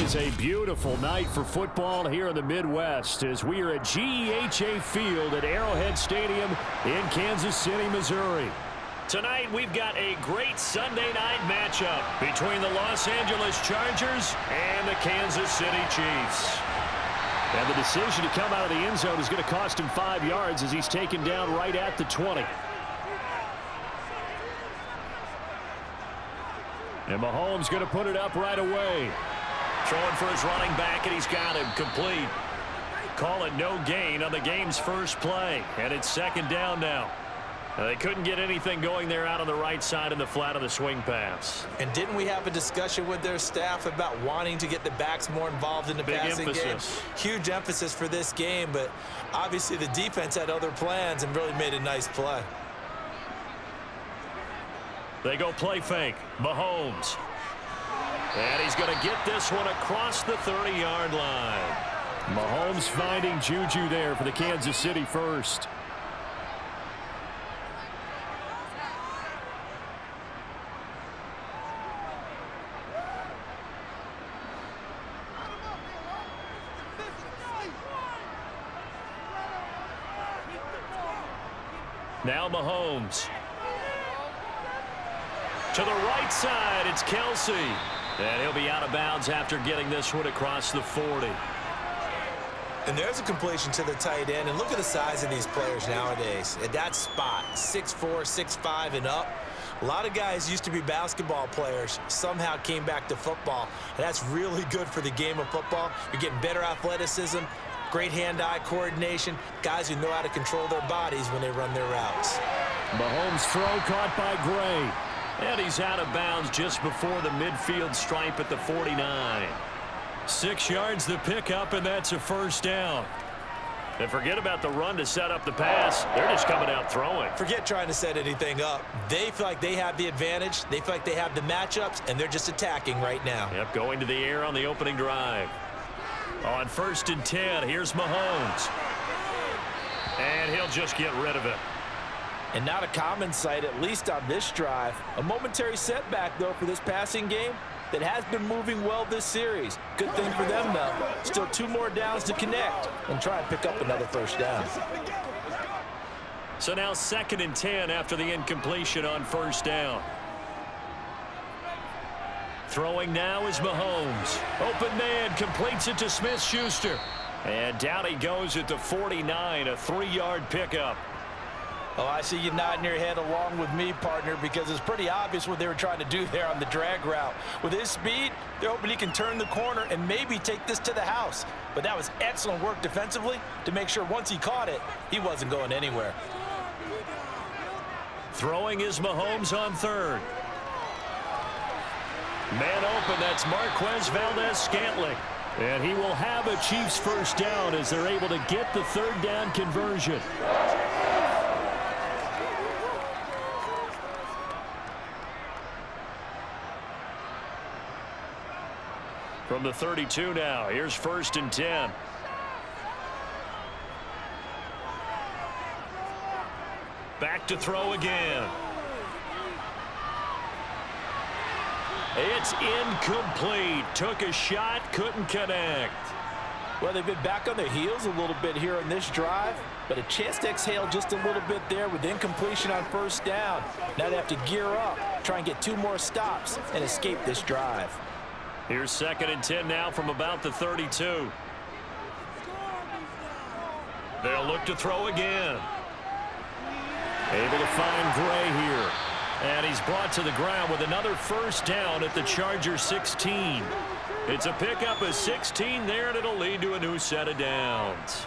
is a beautiful night for football here in the Midwest as we are at GEHA Field at Arrowhead Stadium in Kansas City, Missouri. Tonight, we've got a great Sunday night matchup between the Los Angeles Chargers and the Kansas City Chiefs. And the decision to come out of the end zone is going to cost him 5 yards as he's taken down right at the 20. And Mahomes going to put it up right away. Throwing for his running back, and he's got him complete. Call it no gain on the game's first play, and it's second down now. They couldn't get anything going there out on the right side in the flat of the swing pass. And didn't we have a discussion with their staff about wanting to get the backs more involved in the passing game? Huge emphasis for this game, but obviously the defense had other plans and really made a nice play. They go play fake. Mahomes. And he's going to get this one across the 30-yard line. Mahomes finding Juju there for the Kansas City first. Now Mahomes. To the right side, it's Kelsey. And he'll be out of bounds after getting this one across the 40. And there's a completion to the tight end. And look at the size of these players nowadays. At that spot, 6'4", 6'5", and up. A lot of guys used to be basketball players, somehow came back to football. And that's really good for the game of football. You're getting better athleticism, great hand-eye coordination, guys who know how to control their bodies when they run their routes. Mahomes' throw caught by Gray. And he's out of bounds just before the midfield stripe at the 49. 6 yards the pickup, and that's a first down. And forget about the run to set up the pass. They're just coming out throwing. Forget trying to set anything up. They feel like they have the advantage. They feel like they have the matchups, and they're just attacking right now. Yep, going to the air on the opening drive. On 1st and 10, here's Mahomes. And he'll just get rid of it. And not a common sight, at least on this drive. A momentary setback, though, for this passing game that has been moving well this series. Good thing for them, though. Still 2 more downs to connect and try and pick up another first down. So now 2nd and 10 after the incompletion on 1st down. Throwing now is Mahomes. Open man, completes it to Smith-Schuster. And down he goes at the 49, a 3-yard pickup. Oh, I see you nodding your head along with me, partner, because it's pretty obvious what they were trying to do there on the drag route. With his speed, they're hoping he can turn the corner and maybe take this to the house. But that was excellent work defensively to make sure once he caught it, he wasn't going anywhere. Throwing is Mahomes on 3rd. Man open, that's Marquez Valdez-Scantling. And he will have a Chiefs first down as they're able to get the 3rd down conversion. From the 32 now, here's 1st and 10. Back to throw again. It's incomplete. Took a shot, couldn't connect. Well, they've been back on their heels a little bit here on this drive, but a chance to exhale just a little bit there with incompletion on 1st down. Now they have to gear up, try and get 2 more stops, and escape this drive. Here's 2nd and 10 now from about the 32. They'll look to throw again. Able to find Gray here. And he's brought to the ground with another first down at the Chargers 16. It's a pickup of 16 there, and it'll lead to a new set of downs.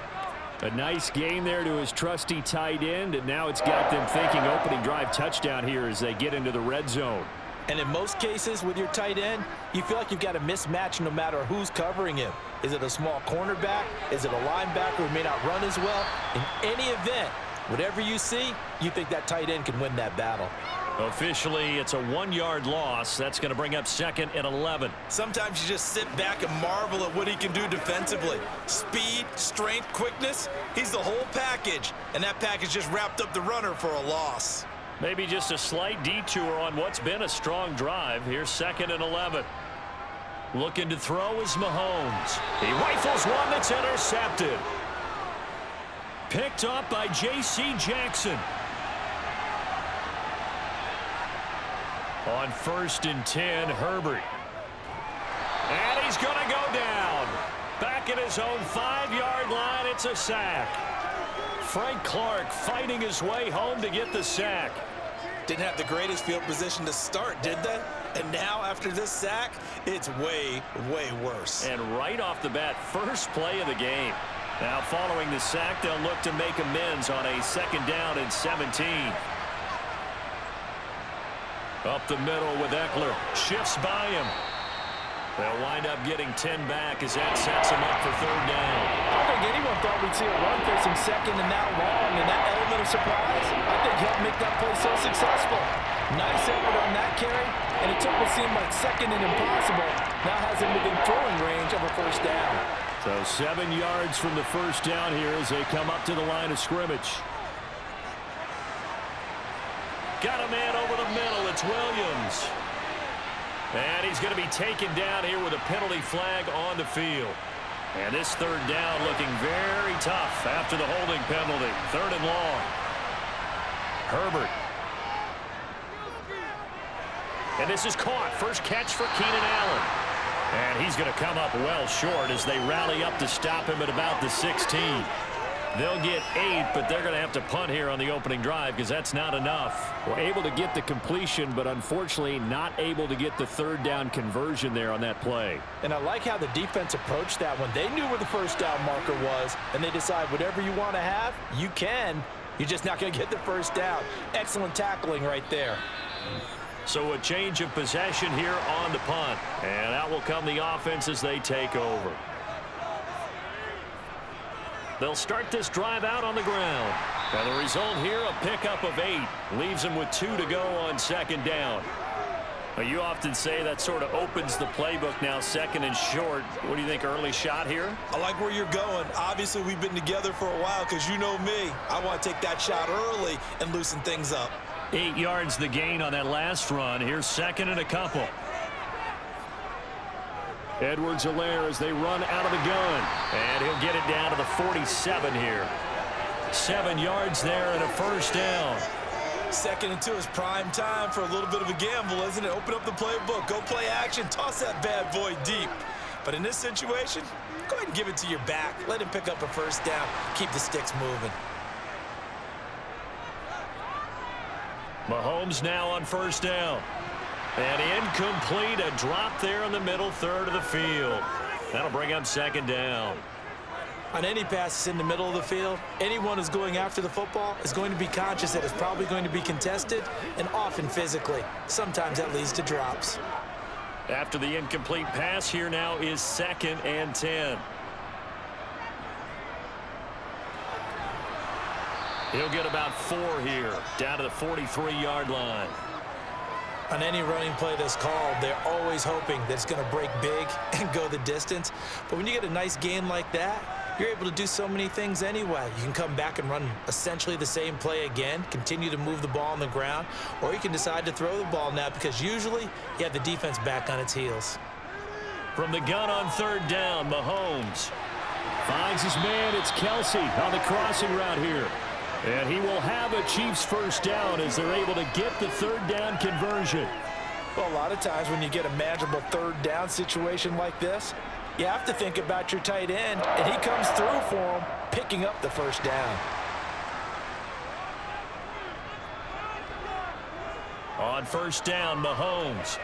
A nice gain there to his trusty tight end, and now it's got them thinking opening drive touchdown here as they get into the red zone. And in most cases with your tight end, you feel like you've got a mismatch no matter who's covering him. Is it a small cornerback? Is it a linebacker who may not run as well? In any event, whatever you see, you think that tight end can win that battle. Officially, it's a 1-yard loss. That's going to bring up 2nd and 11. Sometimes you just sit back and marvel at what he can do defensively. Speed, strength, quickness, he's the whole package. And that package just wrapped up the runner for a loss. Maybe just a slight detour on what's been a strong drive. Here's 2nd and 11. Looking to throw is Mahomes. He rifles one that's intercepted. Picked up by J.C. Jackson. On 1st and 10, Herbert. And he's going to go down. Back at his own 5-yard line, it's a sack. Frank Clark fighting his way home to get the sack. Didn't have the greatest field position to start, did they? And now, after this sack, it's way, way worse. And right off the bat, first play of the game. Now, following the sack, they'll look to make amends on a 2nd down and 17. Up the middle with Eckler. Shifts by him. They'll wind up getting 10 back as that sets him up for 3rd down. I don't think anyone thought we'd see a run facing 2nd and now long, and that element of surprise, I think, helped make that play so successful. Nice effort on that carry, and it took what seemed like 2nd and impossible. Now has him within throwing range of a 1st down. So 7 yards from the 1st down here as they come up to the line of scrimmage. Got a man over the middle. It's Williams. And he's going to be taken down here with a penalty flag on the field. And this 3rd down looking very tough after the holding penalty. 3rd and long. Herbert. And this is caught. First catch for Keenan Allen. And he's going to come up well short as they rally up to stop him at about the 16. They'll get 8, but they're going to have to punt here on the opening drive because that's not enough. We're able to get the completion, but unfortunately not able to get the 3rd down conversion there on that play. And I like how the defense approached that one. They knew where the 1st down marker was, and they decide whatever you want to have, you can. You're just not going to get the 1st down. Excellent tackling right there. So a change of possession here on the punt. And out will come the offense as they take over. They'll start this drive out on the ground. And the result here, a pickup of 8. Leaves them with 2 to go on 2nd down. Now, you often say that sort of opens the playbook now, 2nd and short. What do you think, early shot here? I like where you're going. Obviously, we've been together for a while because you know me. I want to take that shot early and loosen things up. 8 yards the gain on that last run. Here's 2nd and a couple. Edwards-Helaire as they run out of the gun. And he'll get it down to the 47 here. 7 yards there and a 1st down. 2nd and 2 is prime time for a little bit of a gamble, isn't it? Open up the playbook. Go play action. Toss that bad boy deep. But in this situation, go ahead and give it to your back. Let him pick up a 1st down. Keep the sticks moving. Mahomes now on 1st down. And incomplete, a drop there in the middle 3rd of the field. That'll bring up 2nd down. On any passes in the middle of the field, anyone who's going after the football is going to be conscious that it's probably going to be contested and often physically. Sometimes that leads to drops. After the incomplete pass, here now is 2nd and 10. He'll get about 4 here, down to the 43-yard line. On any running play that's called, they're always hoping that it's going to break big and go the distance. But when you get a nice gain like that, you're able to do so many things anyway. You can come back and run essentially the same play again, continue to move the ball on the ground, or you can decide to throw the ball now because usually you have the defense back on its heels. From the gun on 3rd down, Mahomes finds his man. It's Kelsey on the crossing route here. And he will have a Chiefs 1st down as they're able to get the 3rd down conversion. Well, a lot of times when you get a manageable 3rd down situation like this, you have to think about your tight end, and he comes through for him, picking up the 1st down. On 1st down, Mahomes.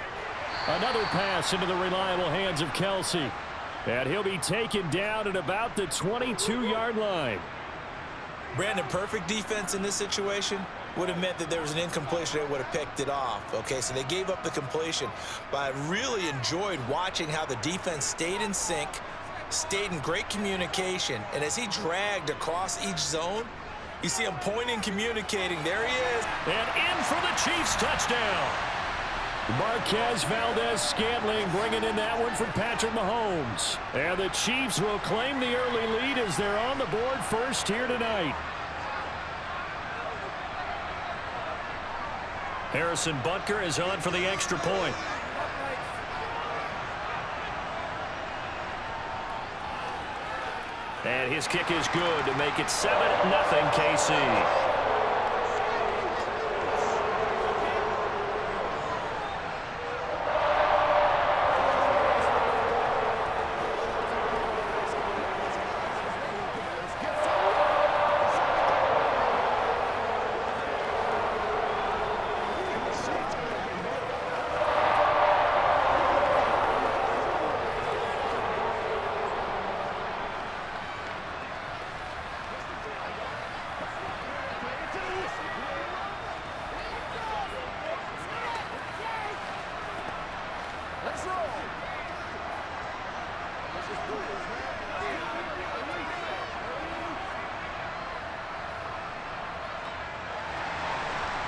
Another pass into the reliable hands of Kelsey. And he'll be taken down at about the 22-yard line. Brandon, perfect defense in this situation would have meant that there was an incompletion. They would have picked it off. Okay, so they gave up the completion. But I really enjoyed watching how the defense stayed in sync, stayed in great communication. And as he dragged across each zone, you see him pointing, communicating. There he is. And in for the Chiefs touchdown. Marquez Valdez-Scantling bringing in that one from Patrick Mahomes. And the Chiefs will claim the early lead as they're on the board first here tonight. Harrison Butker is on for the extra point. And his kick is good to make it 7-0 KC.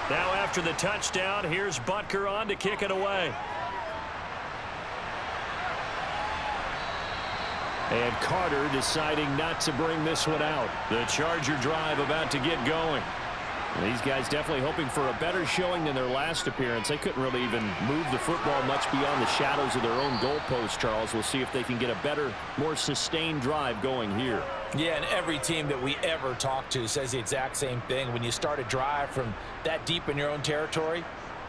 Now after the touchdown, here's Butker on to kick it away. And Carter deciding not to bring this one out. The Charger drive about to get going. And these guys definitely hoping for a better showing than their last appearance. They couldn't really even move the football much beyond the shadows of their own goalpost, Charles. We'll see if they can get a better, more sustained drive going here. Yeah, and every team that we ever talk to says the exact same thing. When you start a drive from that deep in your own territory,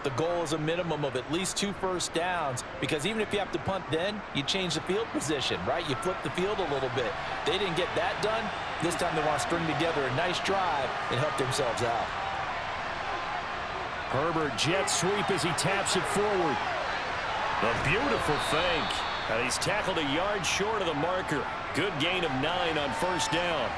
the goal is a minimum of at least 2 first downs, because even if you have to punt then, you change the field position, right? You flip the field a little bit. They didn't get that done. This time they want to string together a nice drive and help themselves out. Herbert jet sweep as he taps it forward. A beautiful fake. And he's tackled a yard short of the marker. Good gain of 9 on first down.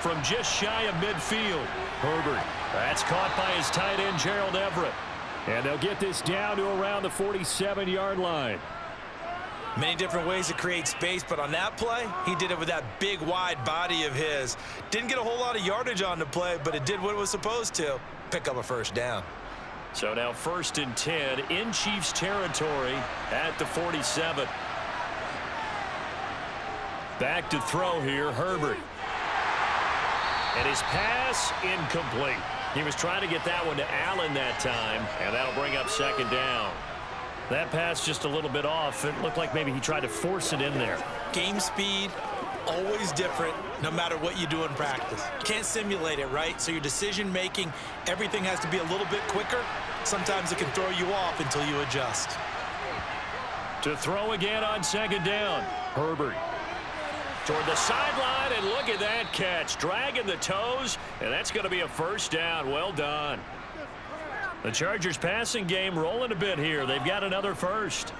From just shy of midfield, Herbert. That's caught by his tight end, Gerald Everett. And they'll get this down to around the 47-yard line. Many different ways to create space, but on that play, he did it with that big, wide body of his. Didn't get a whole lot of yardage on the play, but it did what it was supposed to. Pick up a first down. So now 1st and 10 in Chiefs territory at the 47. Back to throw here, Herbert. And his pass incomplete. He was trying to get that one to Allen that time, and that'll bring up 2nd down. That pass just a little bit off. It looked like maybe he tried to force it in there. Game speed, always different, no matter what you do in practice. Can't simulate it, right? So your decision-making, everything has to be a little bit quicker. Sometimes it can throw you off until you adjust. To throw again on 2nd down, Herbert. Toward the sideline, and look at that catch. Dragging the toes, and that's going to be a first down. Well done. The Chargers passing game rolling a bit here. They've got another first.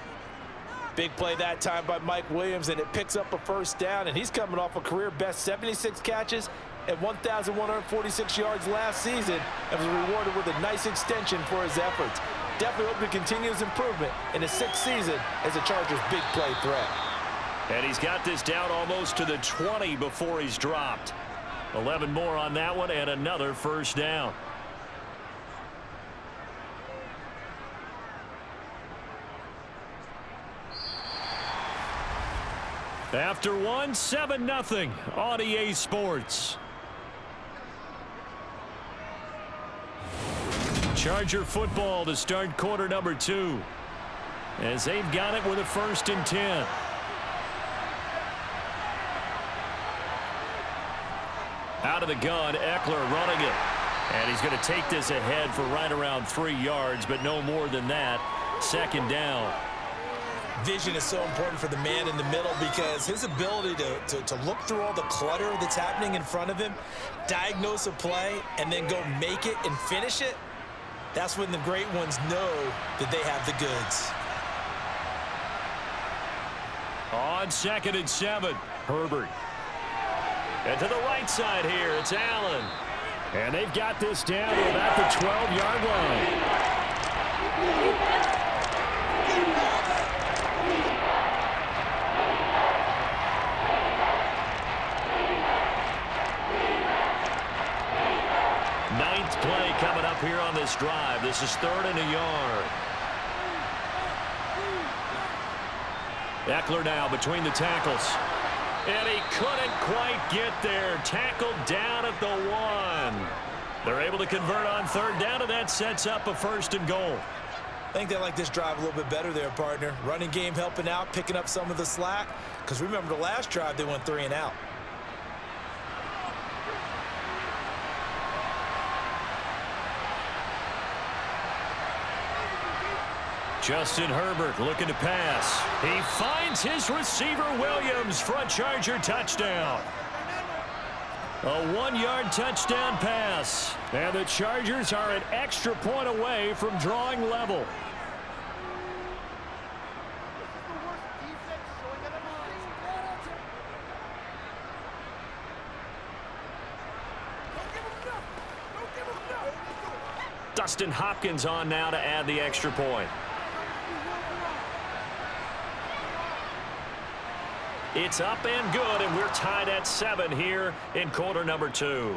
Big play that time by Mike Williams, and it picks up a first down, and he's coming off a career-best 76 catches and 1,146 yards last season, and was rewarded with a nice extension for his efforts. Definitely hope to continue his improvement in his 6th season as a Chargers big play threat. And he's got this down almost to the 20 before he's dropped. 11 more on that one, and another first down. After one, 7-0 on EA Sports. Charger football to start quarter number 2. As they've got it with a 1st and 10. Out of the gun, Eckler running it. And he's going to take this ahead for right around 3 yards, but no more than that. 2nd down. Vision is so important for the man in the middle, because his ability to look through all the clutter that's happening in front of him, diagnose a play, and then go make it and finish it, that's when the great ones know that they have the goods. On 2nd and 7, Herbert. And to the right side here, it's Allen. And they've got this down to about the 12-yard line. Ninth play coming up here on this drive. This is 3rd and a yard. Eckler now between the tackles. And he couldn't quite get there. Tackled down at the 1. They're able to convert on third down, and that sets up a 1st and goal. I think they like this drive a little bit better there, partner. Running game helping out, picking up some of the slack. Because remember the last drive, they went 3 and out. Justin Herbert looking to pass. He finds his receiver, Williams, for a Charger touchdown. A 1-yard touchdown pass. And the Chargers are an extra point away from drawing level. Dustin Hopkins on now to add the extra point. It's up and good, and we're tied at 7 here in quarter number 2.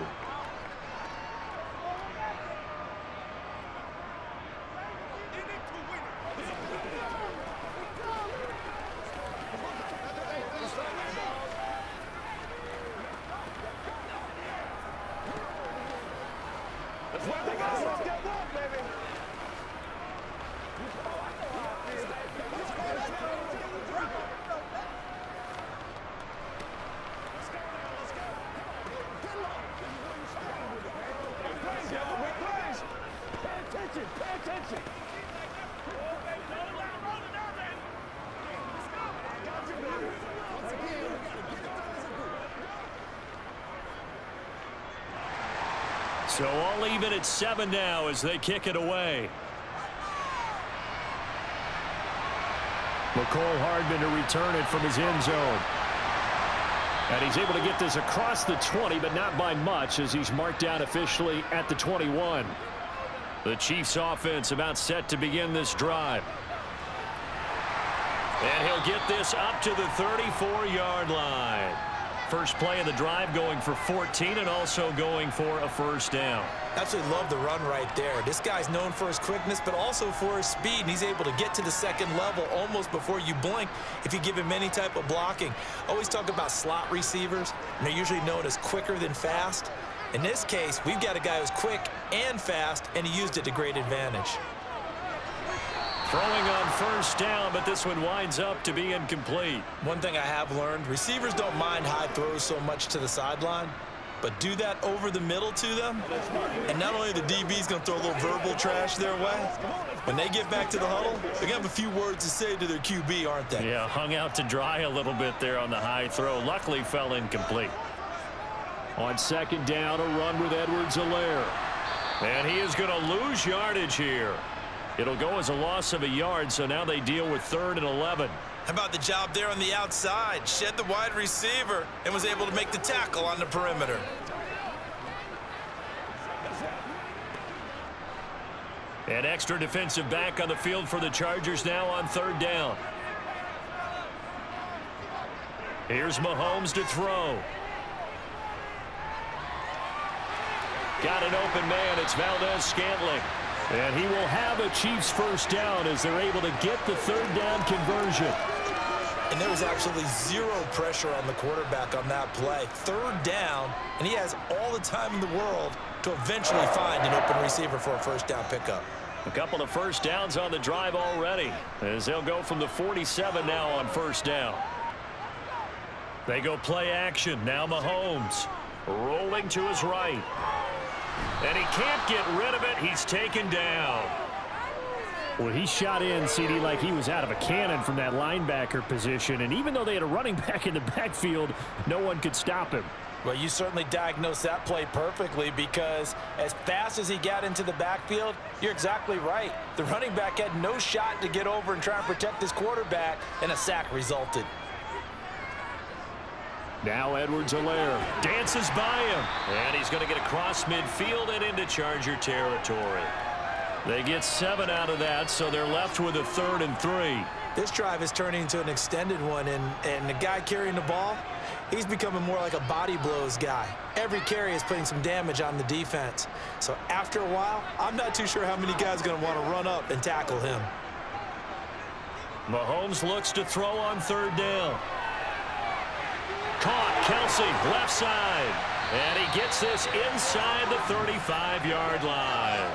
So all even at 7 now as they kick it away. McCole Hardman to return it from his end zone. And he's able to get this across the 20, but not by much as he's marked down officially at the 21. The Chiefs offense about set to begin this drive. And he'll get this up to the 34-yard line. First play of the drive going for 14 and also going for a 1st down. Absolutely love the run right there. This guy's known for his quickness, but also for his speed. And he's able to get to the 2nd level almost before you blink if you give him any type of blocking. Always talk about slot receivers, and they're usually known as quicker than fast. In this case, we've got a guy who's quick and fast, and he used it to great advantage. Throwing on 1st down, but this one winds up to be incomplete. One thing I have learned, receivers don't mind high throws so much to the sideline, but do that over the middle to them, and not only the DB's going to throw a little verbal trash their way, when they get back to the huddle, they're going to have a few words to say to their QB, aren't they? Yeah, hung out to dry a little bit there on the high throw. Luckily fell incomplete. On 2nd down, a run with Edwards-Helaire. And he is going to lose yardage here. It'll go as a loss of a yard, so now they deal with 3rd and 11. How about the job there on the outside? Shed the wide receiver and was able to make the tackle on the perimeter. An extra defensive back on the field for the Chargers now on 3rd down. Here's Mahomes to throw. Got an open man. It's Valdez-Scantling. And he will have a Chiefs 1st down as they're able to get the 3rd down conversion. And there was absolutely zero pressure on the quarterback on that play. 3rd down, and he has all the time in the world to eventually find an open receiver for a 1st down pickup. A couple of 1st downs on the drive already as they'll go from the 47 now on 1st down. They go play action. Now Mahomes rolling to his right. And he can't get rid of it. He's taken down. Well, he shot in, CD, like he was out of a cannon from that linebacker position. And even though they had a running back in the backfield, no one could stop him. Well, you certainly diagnosed that play perfectly because as fast as he got into the backfield, you're exactly right. The running back had no shot to get over and try and protect his quarterback, and a sack resulted. Now Edwards-Helaire dances by him, and he's going to get across midfield and into Charger territory. They get 7 out of that, so they're left with a 3rd and 3. This drive is turning into an extended one, and the guy carrying the ball, he's becoming more like a body blows guy. Every carry is putting some damage on the defense. So after a while, I'm not too sure how many guys are going to want to run up and tackle him. Mahomes looks to throw on third down. Caught. Kelsey, left side. And he gets this inside the 35-yard line.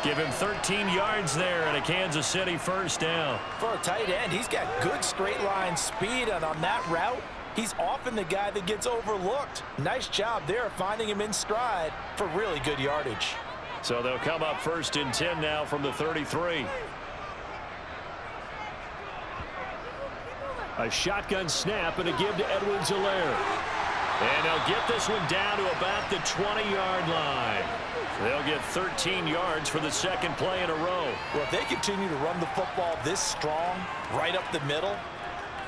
Give him 13 yards there and a Kansas City first down. For a tight end, he's got good straight line speed, and on that route, he's often the guy that gets overlooked. Nice job there finding him in stride for really good yardage. So they'll come up first and 10 now from the 33. A shotgun snap and a give to Edwards-Helaire. And they'll get this one down to about the 20-yard line. They'll get 13 yards for the second play in a row. Well, if they continue to run the football this strong, right up the middle,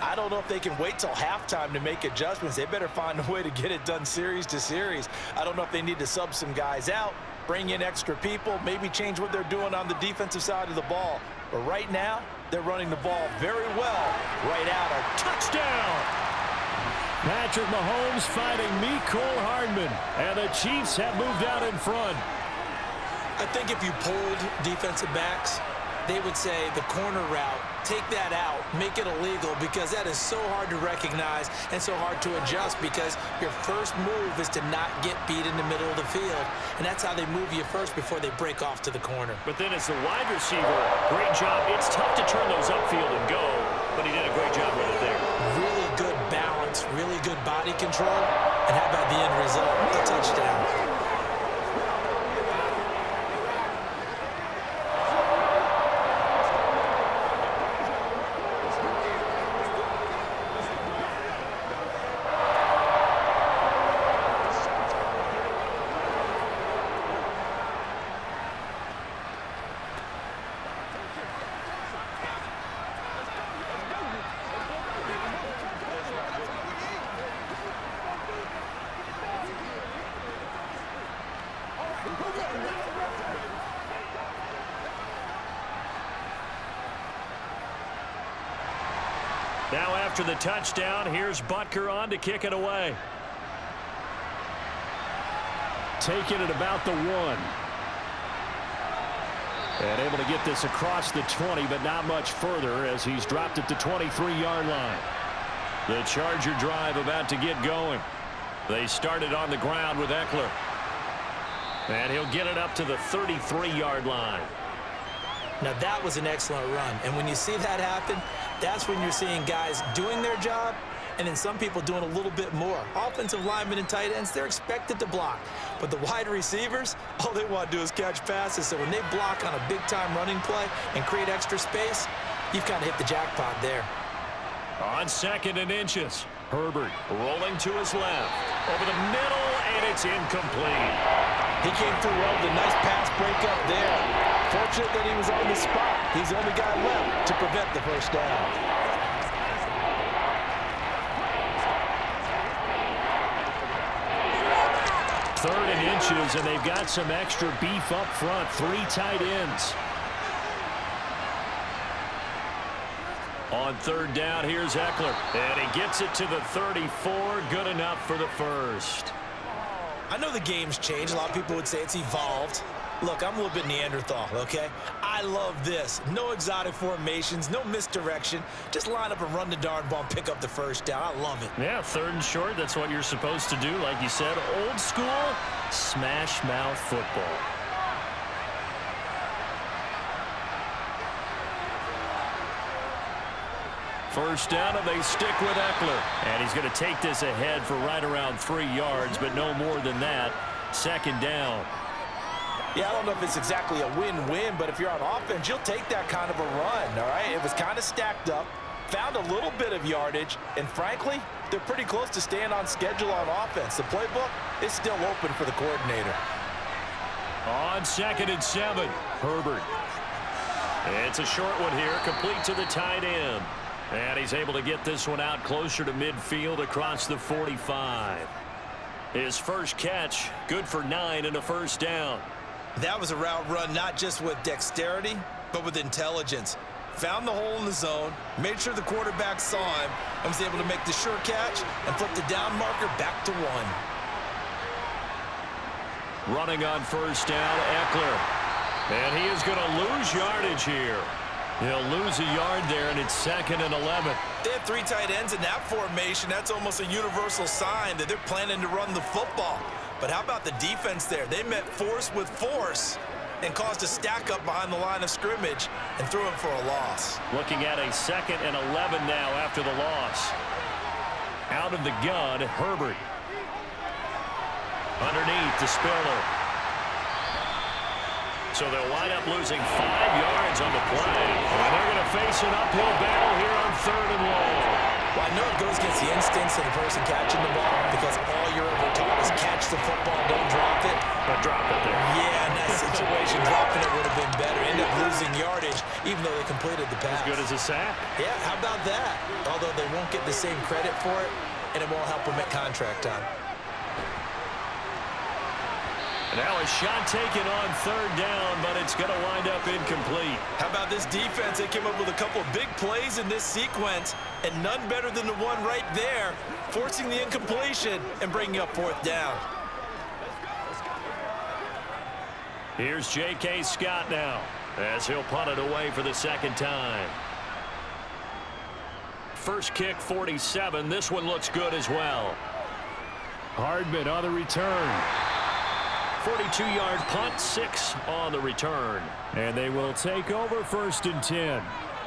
I don't know if they can wait till halftime to make adjustments. They better find a way to get it done series to series. I don't know if they need to sub some guys out, bring in extra people, maybe change what they're doing on the defensive side of the ball. But right now, they're running the ball very well. Right out, a touchdown. Patrick Mahomes fighting Mecole Hardman, and the Chiefs have moved out in front. I think if you polled defensive backs, they would say the corner route, take that out, make it illegal, because that is so hard to recognize and so hard to adjust, because your first move is to not get beat in the middle of the field, and that's how they move you first before they break off to the corner. But then as the wide receiver, great job. It's tough to turn those upfield and go, but he did a great job with it there. Really good balance, really good body control, and how about the end result? A touchdown. Now after the touchdown, here's Butker on to kick it away. Taking it about the 1. And able to get this across the 20, but not much further as he's dropped at the 23-yard line. The Charger drive about to get going. They started on the ground with Eckler. And he'll get it up to the 33-yard line. Now that was an excellent run, and when you see that happen, that's when you're seeing guys doing their job and then some people doing a little bit more. Offensive linemen and tight ends, they're expected to block, but the wide receivers, all they want to do is catch passes. So when they block on a big-time running play and create extra space, you've kind of hit the jackpot there. On second and inches, Herbert rolling to his left, over the middle, and it's incomplete. He came through well with a nice pass breakup there. Fortunate that he was on the spot. He's the only guy left to prevent the first down. Third and inches, and they've got some extra beef up front. 3 tight ends. On third down, here's Eckler. And he gets it to the 34. Good enough for the first. I know the game's changed. A lot of people would say it's evolved. Look, I'm a little bit Neanderthal, okay? I love this. No exotic formations, no misdirection. Just line up and run the darn ball and pick up the first down. I love it. Yeah, third and short, that's what you're supposed to do. Like you said, old school, smash mouth football. First down, and they stick with Eckler. And he's going to take this ahead for right around 3 yards, but no more than that. Second down. Yeah, I don't know if it's exactly a win-win, but if you're on offense, you'll take that kind of a run, all right? It was kind of stacked up, found a little bit of yardage, and frankly, they're pretty close to staying on schedule on offense. The playbook is still open for the coordinator. On second and 7, Herbert. It's a short one here, complete to the tight end. And he's able to get this one out closer to midfield across the 45. His first catch, good for 9 and a first down. That was a route run not just with dexterity, but with intelligence. Found the hole in the zone, made sure the quarterback saw him, and was able to make the sure catch and flip the down marker back to 1. Running on first down, Eckler. And he is going to lose yardage here. He'll lose a yard there, and it's 2nd and 11. They have 3 tight ends in that formation. That's almost a universal sign that they're planning to run the football. But how about the defense there? They met force with force and caused a stack up behind the line of scrimmage and threw him for a loss. Looking at a 2nd and 11 now after the loss. Out of the gun, Herbert. Underneath to Spiller. So they'll wind up losing 5 yards on the play. And they're going to face an uphill battle here on 3rd and long. Well, I know it goes against the instincts of the person catching the ball because all you're ever taught is catch the football, don't drop it. But drop it there. Yeah, in that situation, dropping it would have been better. End up losing yardage, even though they completed the pass. As good as a sack. Yeah, how about that? Although they won't get the same credit for it, and it won't help them at contract time. Now a shot taken on 3rd down, but it's going to wind up incomplete. How about this defense? They came up with a couple of big plays in this sequence, and none better than the one right there, forcing the incompletion and bringing up 4th down. Here's J.K. Scott now, as he'll punt it away for the 2nd time. First kick, 47. This one looks good as well. Hardman on the return. 42-yard punt, 6 on the return. And they will take over 1st and 10.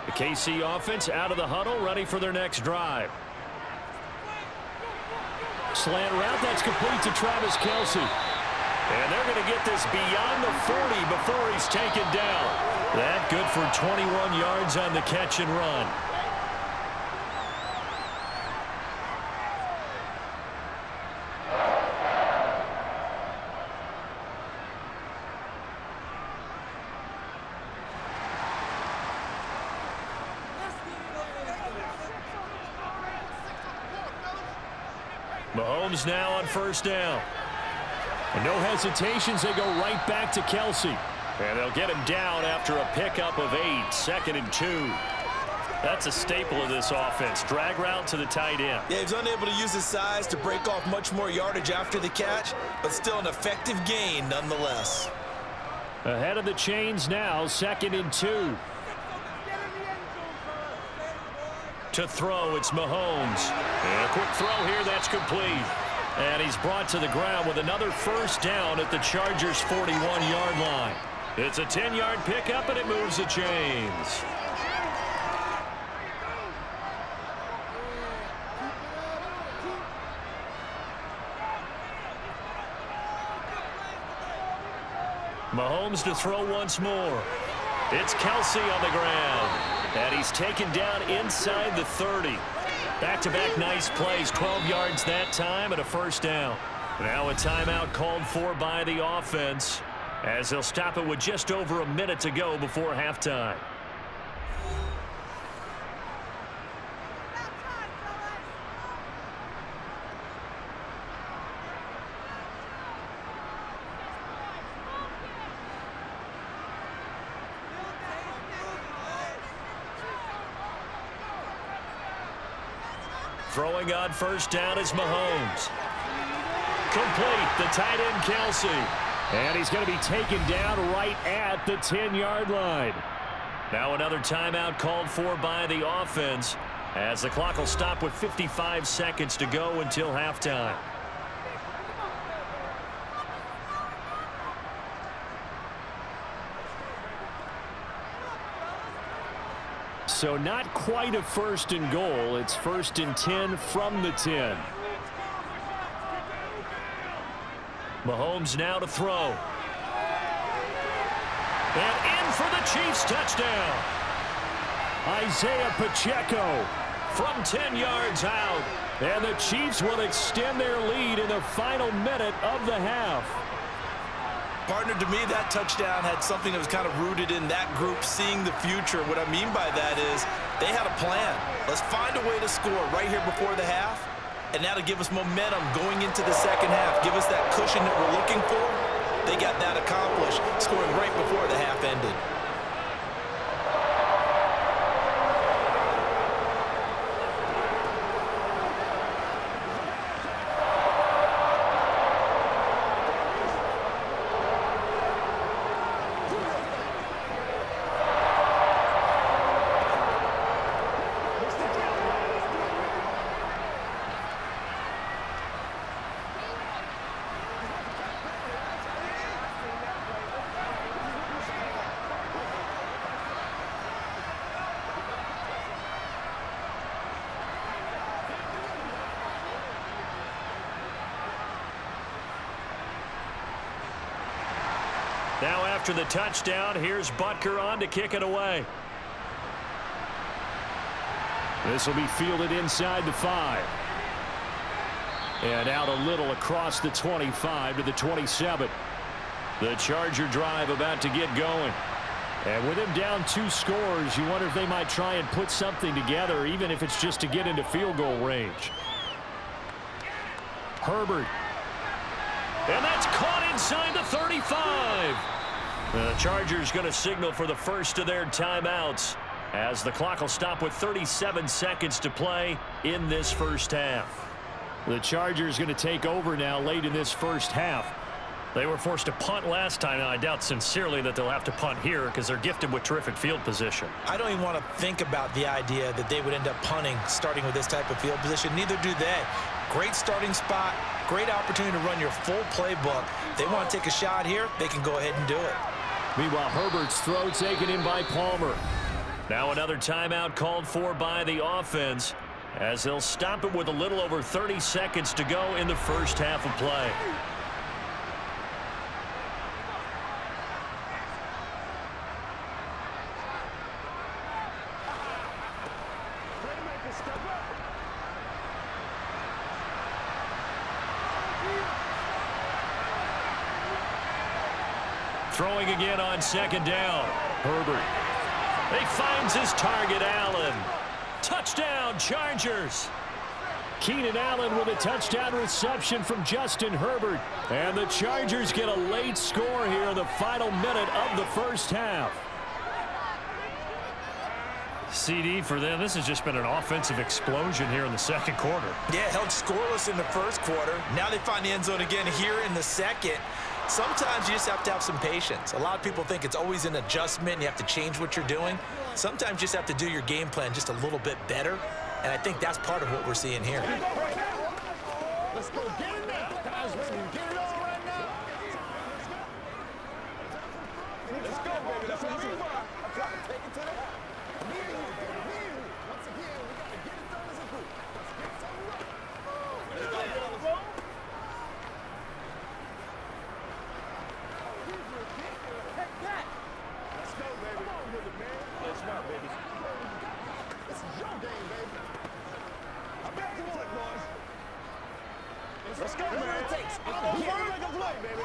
The KC offense out of the huddle, ready for their next drive. Slant route, that's complete to Travis Kelce. And they're going to get this beyond the 40 before he's taken down. That good for 21 yards on the catch and run. Mahomes now on 1st down. And no hesitations, they go right back to Kelce. And they'll get him down after a pickup of 8, 2nd and 2. That's a staple of this offense. Drag route to the tight end. Yeah, he's unable to use his size to break off much more yardage after the catch, but still an effective gain nonetheless. Ahead of the chains now, 2nd and 2. To throw, it's Mahomes. And a quick throw here, that's complete. And he's brought to the ground with another 1st down at the Chargers' 41-yard line. It's a 10-yard pickup, and it moves the chains. Mahomes to throw once more. It's Kelce on the ground. And he's taken down inside the 30. Back-to-back nice plays, 12 yards that time and a 1st down. Now a timeout called for by the offense as they'll stop it with just over a minute to go before halftime. Throwing on 1st down is Mahomes. Complete, the tight end Kelce. And he's going to be taken down right at the 10-yard line. Now another timeout called for by the offense as the clock will stop with 55 seconds to go until halftime. So not quite a 1st and goal. It's 1st and 10 from the 10. Mahomes now to throw. And in for the Chiefs touchdown. Isaiah Pacheco from 10 yards out. And the Chiefs will extend their lead in the final minute of the half. Partner, to me, that touchdown had something that was kind of rooted in that group seeing the future. What I mean by that is they had a plan. Let's find a way to score right here before the half, and that'll give us momentum going into the 2nd half. Give us that cushion that we're looking for. They got that accomplished, scoring right before the half ended. Now after the touchdown, here's Butker on to kick it away. This will be fielded inside the 5. And out a little across the 25 to the 27. The Charger drive about to get going. And with him down 2 scores, you wonder if they might try and put something together, even if it's just to get into field goal range. Herbert. And that's caught inside the 35. The Chargers going to signal for the first of their timeouts, as the clock will stop with 37 seconds to play in this first half. The Chargers going to take over now late in this first half. They were forced to punt last time. Now, I doubt sincerely that they'll have to punt here because they're gifted with terrific field position. I don't even want to think about the idea that they would end up punting starting with this type of field position. Neither do they. Great starting spot, great opportunity to run your full playbook. If they want to take a shot here, they can go ahead and do it. Meanwhile, Herbert's throw taken in by Palmer. Now another timeout called for by the offense, as they'll stop it with a little over 30 seconds to go in the first half of play. Throwing again on second down. Herbert. He finds his target, Allen. Touchdown, Chargers. Keenan Allen with a touchdown reception from Justin Herbert. And the Chargers get a late score here in the final minute of the first half. CD for them. This has just been an offensive explosion here in the second quarter. Yeah, held scoreless in the first quarter. Now they find the end zone again here in the second. Sometimes you just have to have some patience. A lot of people think it's always an adjustment. You have to change what you're doing. Sometimes you just have to do your game plan just a little bit better. And I think that's part of what we're seeing here. Let's go get it now. Guys, ready to get it on right now? Let's go, baby. That's what I'm trying to take it to that. Once again, we got to get it done as a group. Let's get something right. Let's go, bro. Take that. Let's go, baby. Come on with it, man. Let's go, baby. This is your game, baby. I bet you want it, boys. Let's go, man. It takes. Who's going to make a play, baby?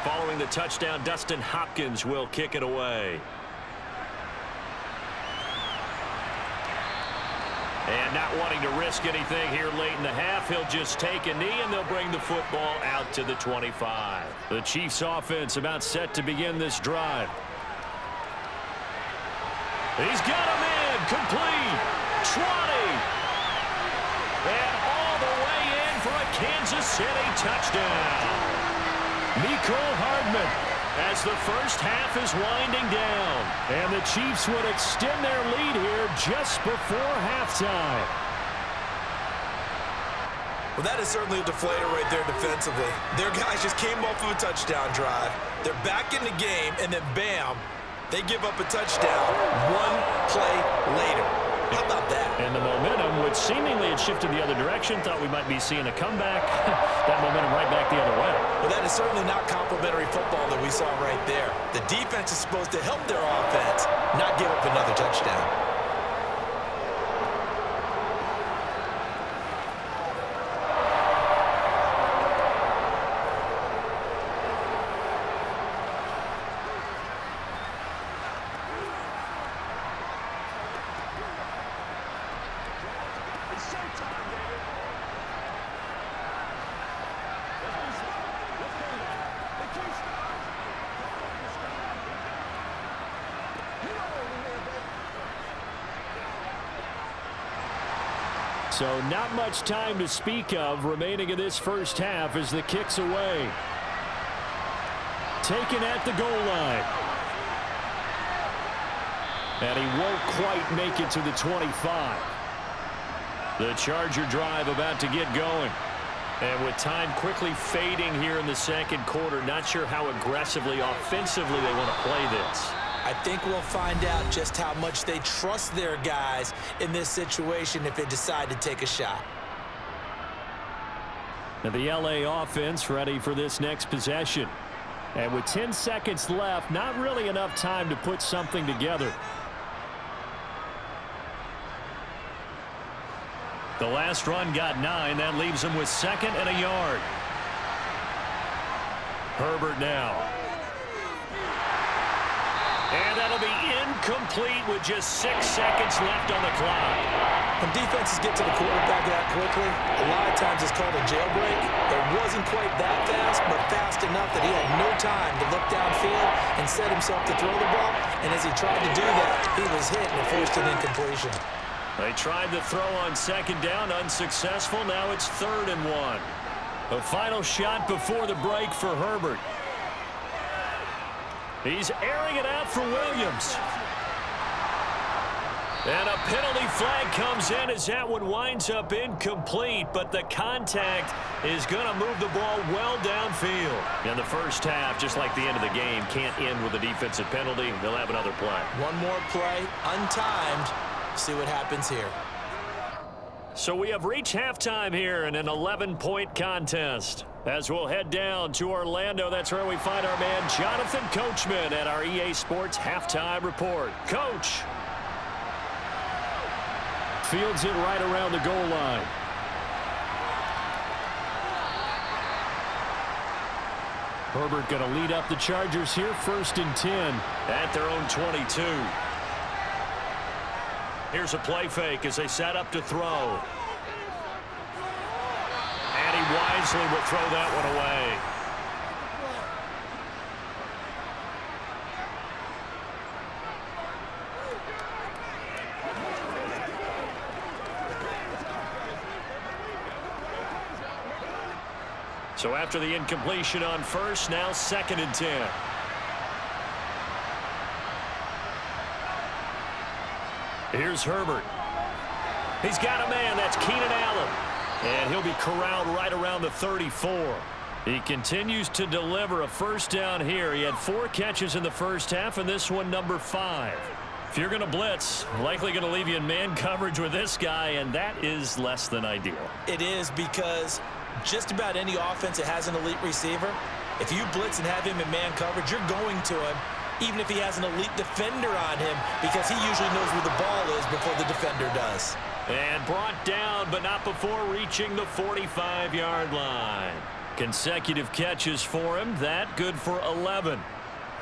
Following the touchdown, Dustin Hopkins will kick it away. And not wanting to risk anything here late in the half, he'll just take a knee, and they'll bring the football out to the 25. The Chiefs offense about set to begin this drive. He's got him in, complete, 20. And all the way in for a Kansas City touchdown. Mecole Hardman, as the first half is winding down. And the Chiefs would extend their lead here just before halftime. Well, that is certainly a deflator right there defensively. Their guys just came off of a touchdown drive. They're back in the game, and then bam, they give up a touchdown one play later. How about that? And the momentum, which seemingly had shifted the other direction, thought we might be seeing a comeback. That momentum right back the other way. Well, that is certainly not complimentary football that we saw right there. The defense is supposed to help their offense, not give up another touchdown. So not much time to speak of remaining in this first half as the kick's away. Taken at the goal line. And he won't quite make it to the 25. The Charger drive about to get going. And with time quickly fading here in the second quarter, not sure how aggressively, offensively they want to play this. I think we'll find out just how much they trust their guys in this situation if they decide to take a shot. And the LA offense ready for this next possession. And with 10 seconds left, not really enough time to put something together. The last run got 9. That leaves him with 2nd and a yard. Herbert now. And that'll be incomplete with just 6 seconds left on the clock. When defenses get to the quarterback that quickly, a lot of times it's called a jailbreak. It wasn't quite that fast, but fast enough that he had no time to look downfield and set himself to throw the ball. And as he tried to do that, he was hit and forced an incompletion. They tried to throw on 2nd down, unsuccessful. Now it's 3rd and 1. A final shot before the break for Herbert. He's airing it out for Williams. And a penalty flag comes in as that one winds up incomplete, but the contact is going to move the ball well downfield. In the first half, just like the end of the game, can't end with a defensive penalty. They'll have another play. One more play, untimed. See what happens here. So we have reached halftime here in an 11-point contest. As we'll head down to Orlando, that's where we find our man Jonathan Coachman at our EA Sports Halftime Report. Coach. Fields it right around the goal line. Herbert going to lead up the Chargers here, 1st and 10 at their own 22. Here's a play fake as they set up to throw. And he wisely will throw that one away. So after the incompletion on 1st, now 2nd and 10. Here's Herbert. He's got a man. That's Keenan Allen. And he'll be corralled right around the 34. He continues to deliver a 1st down here. He had 4 catches in the first half, and this one number 5. If you're going to blitz, likely going to leave you in man coverage with this guy, and that is less than ideal. It is, because just about any offense that has an elite receiver, if you blitz and have him in man coverage, you're going to him, even if he has an elite defender on him, because he usually knows where the ball is before the defender does. And brought down, but not before reaching the 45-yard line. Consecutive catches for him. That good for 11.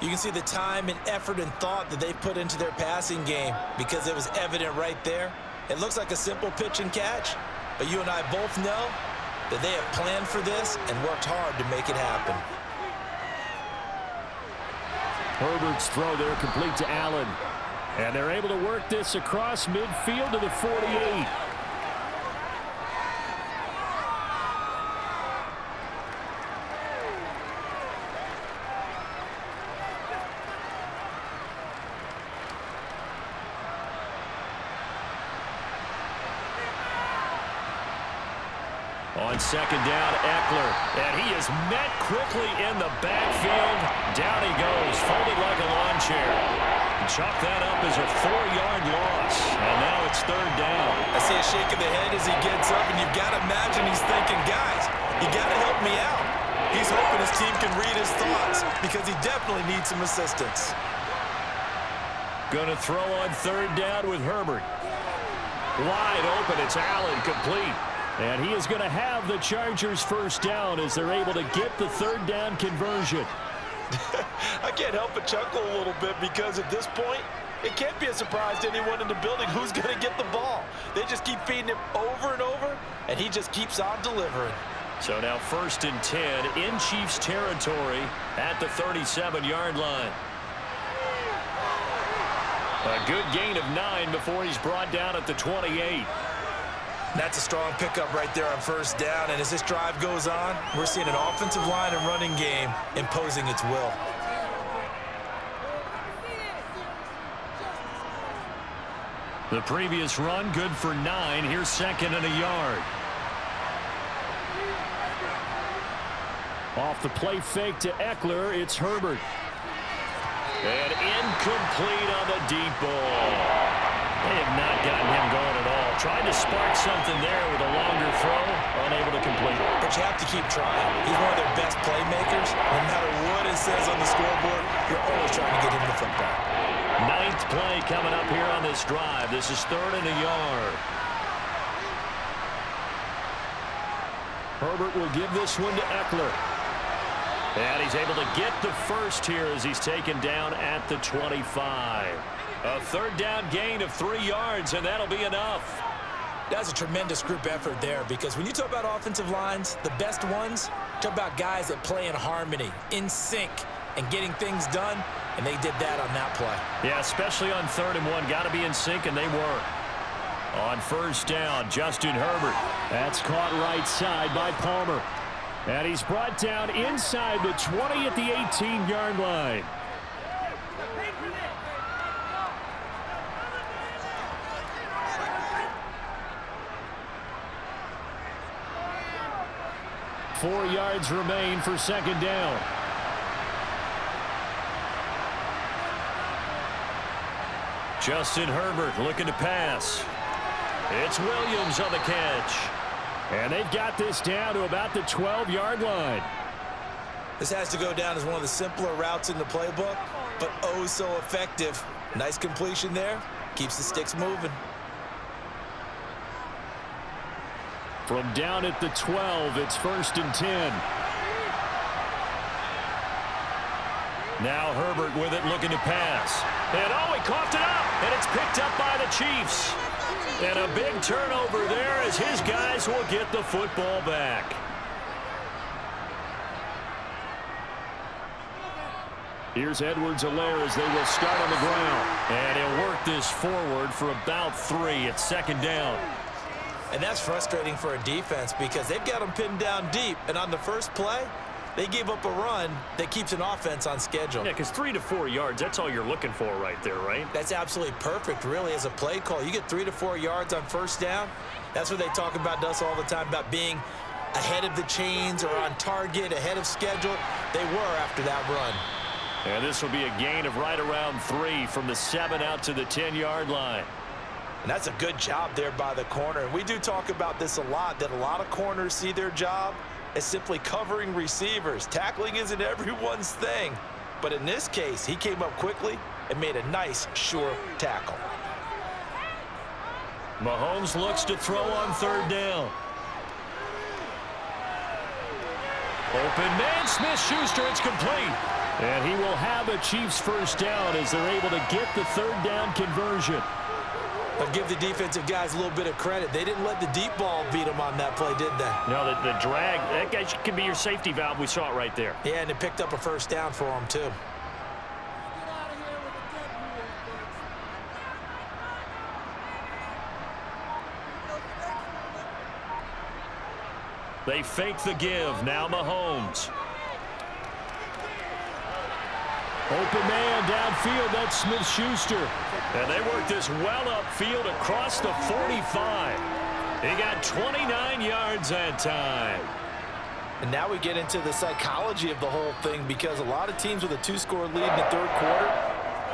You can see the time and effort and thought that they've put into their passing game, because it was evident right there. It looks like a simple pitch and catch, but you and I both know that they have planned for this and worked hard to make it happen. Herbert's throw there complete to Allen. And they're able to work this across midfield to the 48. On 2nd down, Eckler. And he is met quickly in the backfield. Down he goes, folded like a lawn chair. Chalk that up as a 4-yard loss. And now it's 3rd down. I see a shake of the head as he gets up, and you've got to imagine he's thinking, guys, you got to help me out. He's hoping his team can read his thoughts, because he definitely needs some assistance. Going to throw on 3rd down with Herbert. Wide open, it's Allen, complete. And he is going to have the Chargers 1st down as they're able to get the 3rd down conversion. I can't help but chuckle a little bit, because at this point, it can't be a surprise to anyone in the building who's going to get the ball. They just keep feeding him over and over, and he just keeps on delivering. So now 1st and 10 in Chiefs territory at the 37-yard line. A good gain of 9 before he's brought down at the 28. That's a strong pickup right there on 1st down, and as this drive goes on, we're seeing an offensive line and running game imposing its will. The previous run good for 9. Here's 2nd and a yard. Off the play fake to Eckler, it's Herbert. And incomplete on the deep ball. They have not gotten him going at all. Tried to spark something there with a longer throw, unable to complete it. But you have to keep trying. He's one of their best playmakers. No matter what it says on the scoreboard, you're always trying to get him the football. Ninth play coming up here on this drive. This is 3rd and a yard. Herbert will give this one to Eckler. And he's able to get the first here as he's taken down at the 25. A 3rd down gain of 3 yards, and that'll be enough. That's a tremendous group effort there, because when you talk about offensive lines, the best ones, talk about guys that play in harmony, in sync, and getting things done, and they did that on that play. Yeah, especially on 3rd and 1. Got to be in sync, and they were. On 1st down, Justin Herbert. That's caught right side by Palmer. And he's brought down inside the 20 at the 18-yard line. Four yards remain for 2nd down. Justin Herbert looking to pass. It's Williams on the catch. And they've got this down to about the 12-yard line. This has to go down as one of the simpler routes in the playbook, but oh so effective. Nice completion there. Keeps the sticks moving. From down at the 12, it's 1st and 10. Now Herbert with it, looking to pass. And oh, he coughed it up, and it's picked up by the Chiefs. And a big turnover there as his guys will get the football back. Here's Edwards-Helaire as they will start on the ground. And he'll work this forward for about 3 at 2nd down. And that's frustrating for a defense because they've got them pinned down deep. And on the first play, they gave up a run that keeps an offense on schedule. Yeah, because 3 to 4 yards, that's all you're looking for right there, right? That's absolutely perfect, really, as a play call. You get 3 to 4 yards on 1st down. That's what they talk about to us all the time, about being ahead of the chains or on target, ahead of schedule. They were after that run. And this will be a gain of right around 3 from the 7 out to the 10-yard line. And that's a good job there by the corner. And we do talk about this a lot, that a lot of corners see their job as simply covering receivers. Tackling isn't everyone's thing. But in this case, he came up quickly and made a nice, sure tackle. Mahomes looks to throw on 3rd down. Open man, Smith-Schuster, it's complete. And he will have a Chiefs 1st down as they're able to get the 3rd down conversion. I'll give the defensive guys a little bit of credit. They didn't let the deep ball beat them on that play, did they? No, the drag, that guy could be your safety valve. We saw it right there. Yeah, and it picked up a 1st down for them, too. They fake the give. Now Mahomes. Open man downfield. That's Smith-Schuster. And they work this well upfield across the 45. He got 29 yards that time. And now we get into the psychology of the whole thing, because a lot of teams with a 2-score lead in the 3rd quarter,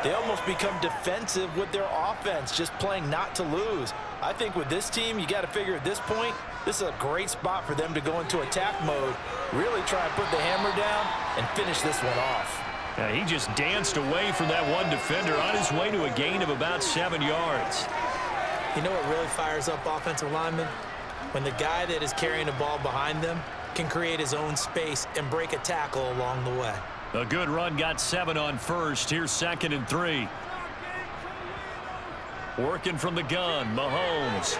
they almost become defensive with their offense, just playing not to lose. I think with this team, you got to figure at this point, this is a great spot for them to go into attack mode, really try and put the hammer down and finish this one off. Yeah, he just danced away from that one defender on his way to a gain of about 7 yards. You know what really fires up offensive linemen? When the guy that is carrying the ball behind them can create his own space and break a tackle along the way. A good run, got 7 on 1st. Here's 2nd and 3. Working from the gun, Mahomes.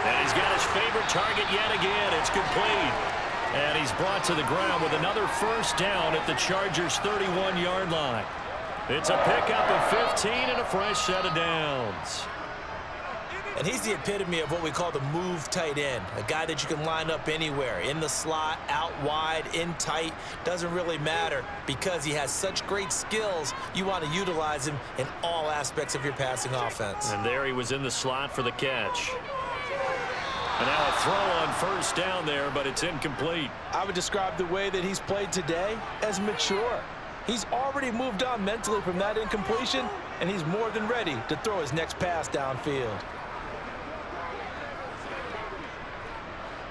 And he's got his favorite target yet again. It's complete. And he's brought to the ground with another 1st down at the Chargers' 31-yard line. It's a pickup of 15 and a fresh set of downs. And he's the epitome of what we call the move tight end, a guy that you can line up anywhere, in the slot, out wide, in tight, doesn't really matter, because he has such great skills. You want to utilize him in all aspects of your passing offense. And there he was in the slot for the catch. And now a throw on 1st down there, but it's incomplete. I would describe the way that he's played today as mature. He's already moved on mentally from that incompletion, and he's more than ready to throw his next pass downfield.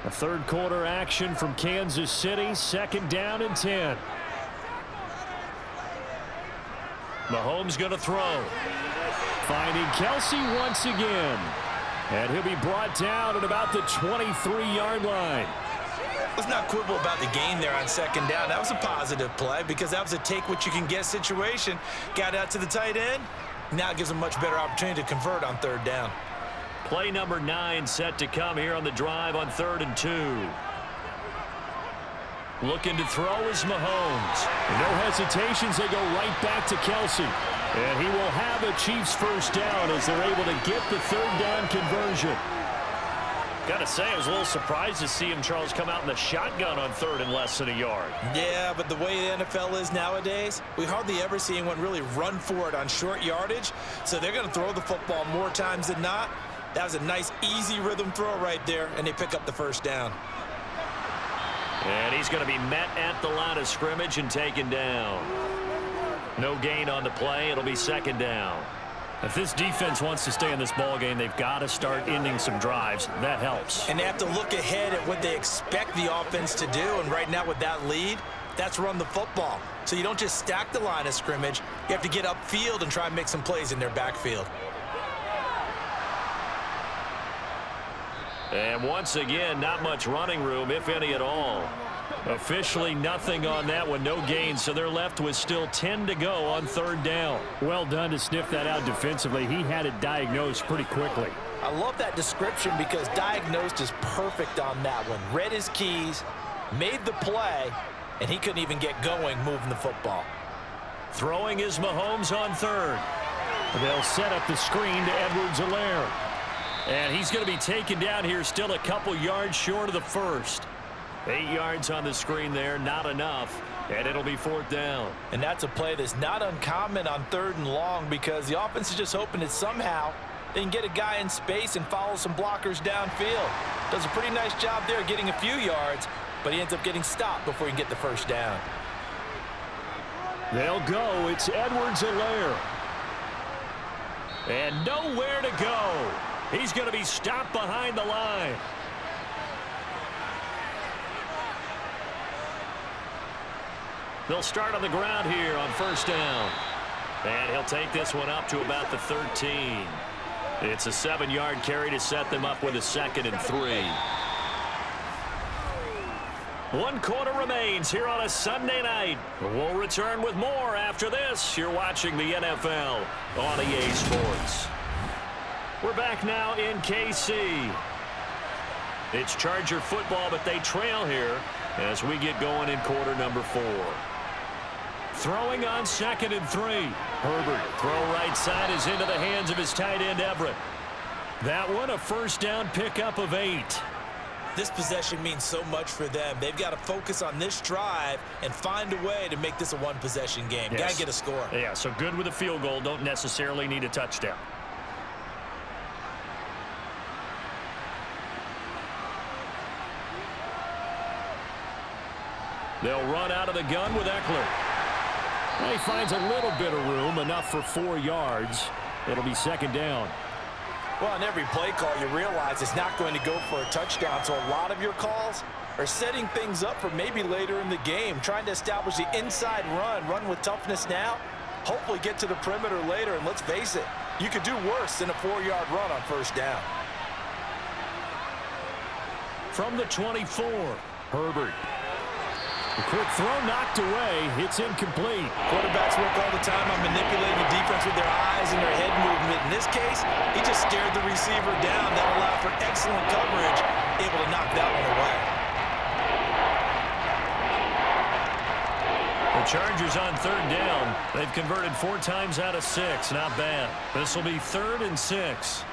A third quarter action from Kansas City, 2nd down and 10. Mahomes going to throw. Finding Kelsey once again. And he'll be brought down at about the 23-yard line. Let's not quibble about the gain there on 2nd down. That was a positive play because that was a take-what-you-can-get situation. Got out to the tight end. Now it gives him a much better opportunity to convert on 3rd down. Play number 9 set to come here on the drive on 3rd and 2. Looking to throw is Mahomes. No hesitations. They go right back to Kelsey. And he will have a Chiefs first down as they're able to get the 3rd down conversion. Got to say, I was a little surprised to see him, Charles, come out in the shotgun on 3rd and less than a yard. Yeah, but the way the NFL is nowadays, we hardly ever see anyone really run for it on short yardage. So they're going to throw the football more times than not. That was a nice, easy rhythm throw right there, and they pick up the 1st down. And he's going to be met at the line of scrimmage and taken down. No gain on the play. It'll be 2nd down. If this defense wants to stay in this ballgame, they've got to start ending some drives. That helps. And they have to look ahead at what they expect the offense to do. And right now with that lead, that's run the football. So you don't just stack the line of scrimmage. You have to get upfield and try and make some plays in their backfield. And once again, not much running room, if any at all. Officially nothing on that one, no gain, so they're left with still 10 to go on 3rd down. Well done to sniff that out defensively. He had it diagnosed pretty quickly. I love that description because diagnosed is perfect on that one. Read his keys, made the play, and he couldn't even get going moving the football. Throwing is Mahomes on 3rd. They'll set up the screen to Edwards-Helaire. And he's going to be taken down here, still a couple yards short of the 1st. 8 yards on the screen there, not enough. And it'll be 4th down. And that's a play that's not uncommon on 3rd and long because the offense is just hoping that somehow they can get a guy in space and follow some blockers downfield. Does a pretty nice job there getting a few yards, but he ends up getting stopped before he can get the 1st down. They'll go. It's Edwards-Helaire. And nowhere to go. He's going to be stopped behind the line. They'll start on the ground here on 1st down. And he'll take this one up to about the 13. It's a 7-yard carry to set them up with a 2nd and 3. 1 quarter remains here on a Sunday night. We'll return with more after this. You're watching the NFL on EA Sports. We're back now in KC. It's Charger football, but they trail here as we get going in quarter number 4. Throwing on 2nd and 3. Herbert, throw right side is into the hands of his tight end, Everett. That one, a 1st down pickup of 8. This possession means so much for them. They've got to focus on this drive and find a way to make this a 1-possession game. Yes. Got to get a score. Yeah, so good with a field goal. Don't necessarily need a touchdown. They'll run out of the gun with Eckler. Well, he finds a little bit of room, enough for 4 yards. It'll be 2nd down. Well, on every play call, you realize it's not going to go for a touchdown, so a lot of your calls are setting things up for maybe later in the game, trying to establish the inside run with toughness now, hopefully get to the perimeter later, and let's face it, you could do worse than a 4-yard run on 1st down. From the 24, Herbert. A quick throw knocked away. It's incomplete. Quarterbacks work all the time on manipulating the defense with their eyes and their head movement. In this case, he just stared the receiver down. That allowed for excellent coverage, able to knock that one away. The Chargers on 3rd down. They've converted 4 times out of 6. Not bad. This will be 3rd and 6.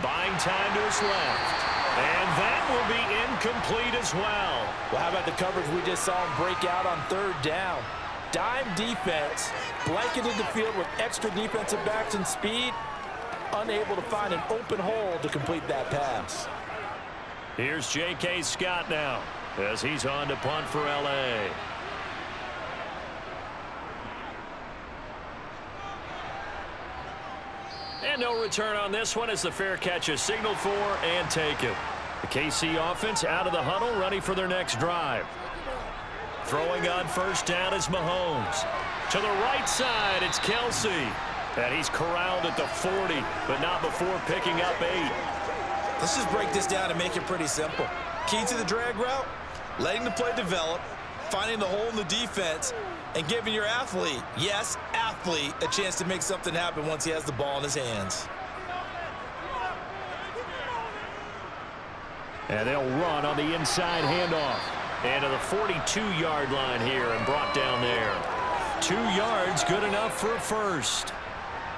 Buying time to his left. And that will be incomplete as well. Well, how about the coverage we just saw him break out on 3rd down? Dime defense, blanketed the field with extra defensive backs and speed, unable to find an open hole to complete that pass. Here's J.K. Scott now. as he's on to punt for L.A. And no return on this one as the fair catch is signaled for and taken. The KC offense out of the huddle, ready for their next drive. Throwing on first down is Mahomes. To the right side, it's Kelsey. And he's corralled at the 40, but not before picking up 8. Let's just break this down and make it pretty simple. Key to the drag route, letting the play develop, finding the hole in the defense, and giving your athlete, yes, athlete, a chance to make something happen once he has the ball in his hands. And they'll run on the inside handoff. And to the 42-yard line here and brought down there. 2 yards, good enough for a first.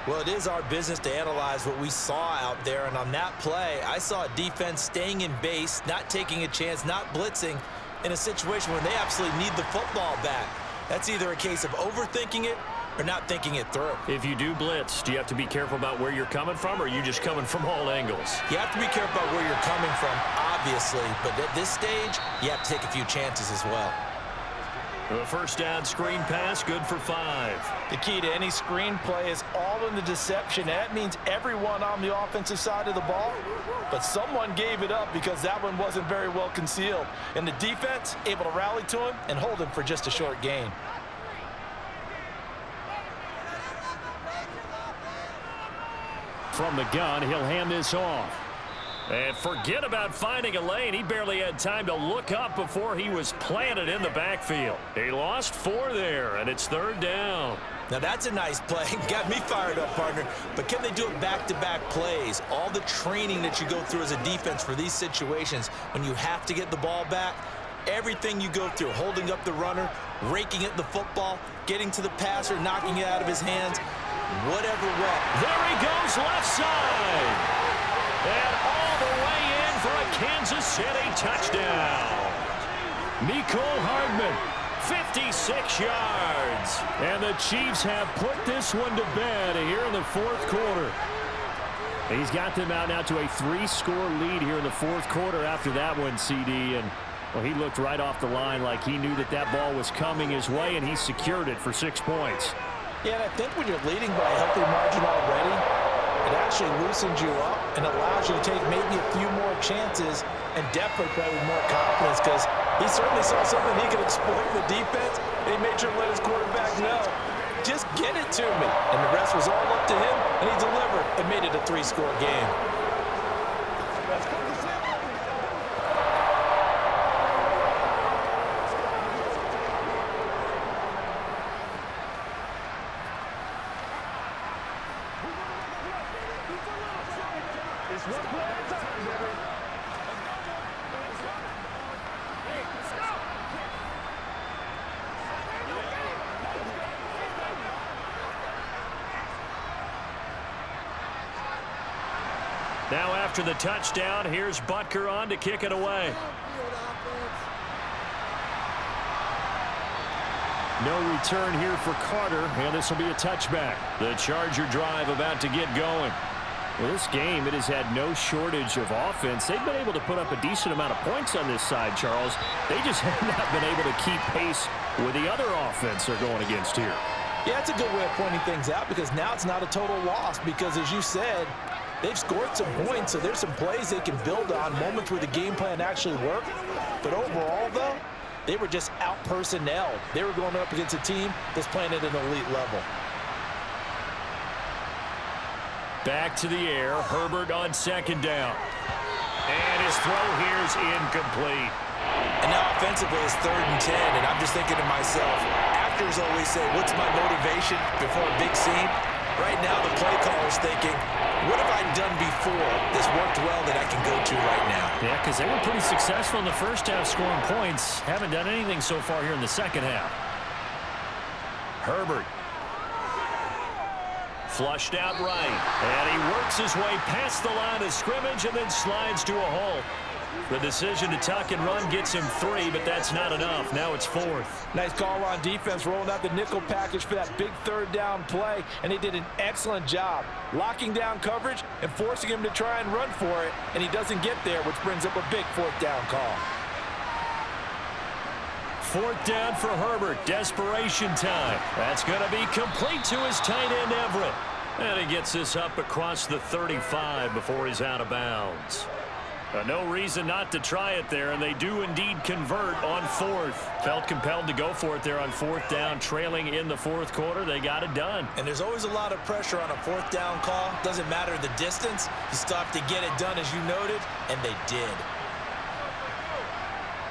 Well, it is our business to analyze what we saw out there, and on that play, I saw a defense staying in base, not taking a chance, not blitzing in a situation where they absolutely need the football back. That's either a case of overthinking it or not thinking it through. If you do blitz, do you have to be careful about where you're coming from, or are you just coming from all angles? You have to be careful about where you're coming from, obviously, but at this stage, you have to take a few chances as well. The first down screen pass, good for 5. The key to any screen play is all in the deception. That means everyone on the offensive side of the ball, but someone gave it up because that one wasn't very well concealed. And the defense able to rally to him and hold him for just a short gain. From the gun, he'll hand this off. And forget about finding a lane. He barely had time to look up before he was planted in the backfield. He lost 4 there, and it's 3rd down. Now that's a nice play. Got me fired up, partner. But can they do it back-to-back plays? All the training that you go through as a defense for these situations, when you have to get the ball back, everything you go through, holding up the runner, raking at the football, getting to the passer, knocking it out of his hands, whatever way. There he goes, left side. And all the way in for a Kansas City touchdown. Mecole Hardman, 56 yards. And the Chiefs have put this one to bed here in the 4th quarter. He's got them out now to a 3-score lead here in the 4th quarter after that one, CD. And, well, he looked right off the line like he knew that that ball was coming his way, and he secured it for 6 points. Yeah, and I think when you're leading by a healthy margin already, it actually loosens you up and allows you to take maybe a few more chances and definitely play with more confidence because he certainly saw something he could exploit in the defense, and he made sure to let his quarterback know, just get it to me. And the rest was all up to him, and he delivered and made it a 3-score game. Now after the touchdown, here's Butker on to kick it away. No return here for Carter, and this will be a touchback. The Charger drive about to get going. Well, this game, it has had no shortage of offense. They've been able to put up a decent amount of points on this side, Charles. They just have not been able to keep pace with the other offense they're going against here. Yeah, that's a good way of pointing things out because now it's not a total loss because, as you said, they've scored some points, so there's some plays they can build on, moments where the game plan actually worked. But overall, though, they were just out-personnelled. They were going up against a team that's playing at an elite level. Back to the air, Herbert on 2nd down. And his throw here is incomplete. And now offensively it's 3rd and 10, and I'm just thinking to myself, actors always say, what's my motivation before a big scene? Right now the play caller's thinking, what have I done before that's worked well that I can go to right now? Yeah, because they were pretty successful in the first half scoring points. Haven't done anything so far here in the second half. Herbert. Flushed out right. And he works his way past the line of scrimmage and then slides to a halt. The decision to tuck and run gets him 3, but that's not enough. Now it's 4th. Nice call on defense, rolling out the nickel package for that big 3rd down play, and he did an excellent job locking down coverage and forcing him to try and run for it, and he doesn't get there, which brings up a big 4th down call. 4th down for Herbert. Desperation time. That's going to be complete to his tight end, Everett. And he gets this up across the 35 before he's out of bounds. No reason not to try it there, and they do indeed convert on 4th. Felt compelled to go for it there on 4th down, trailing in the 4th quarter. They got it done. And there's always a lot of pressure on a 4th down call. Doesn't matter the distance. You still have to get it done, as you noted, and they did.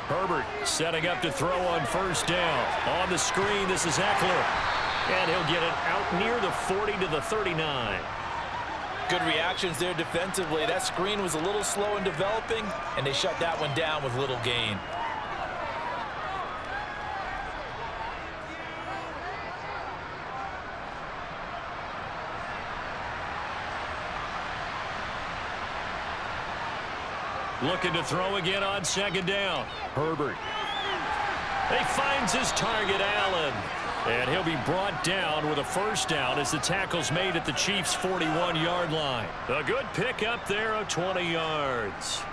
Herbert setting up to throw on 1st down. On the screen, this is Eckler. And he'll get it out near the 40 to the 39. Good reactions there defensively. That screen was a little slow in developing, and they shut that one down with little gain. Looking to throw again on 2nd down. Herbert. He finds his target, Allen. And he'll be brought down with a 1st down as the tackle's made at the Chiefs' 41-yard line. A good pick up there of 20 yards.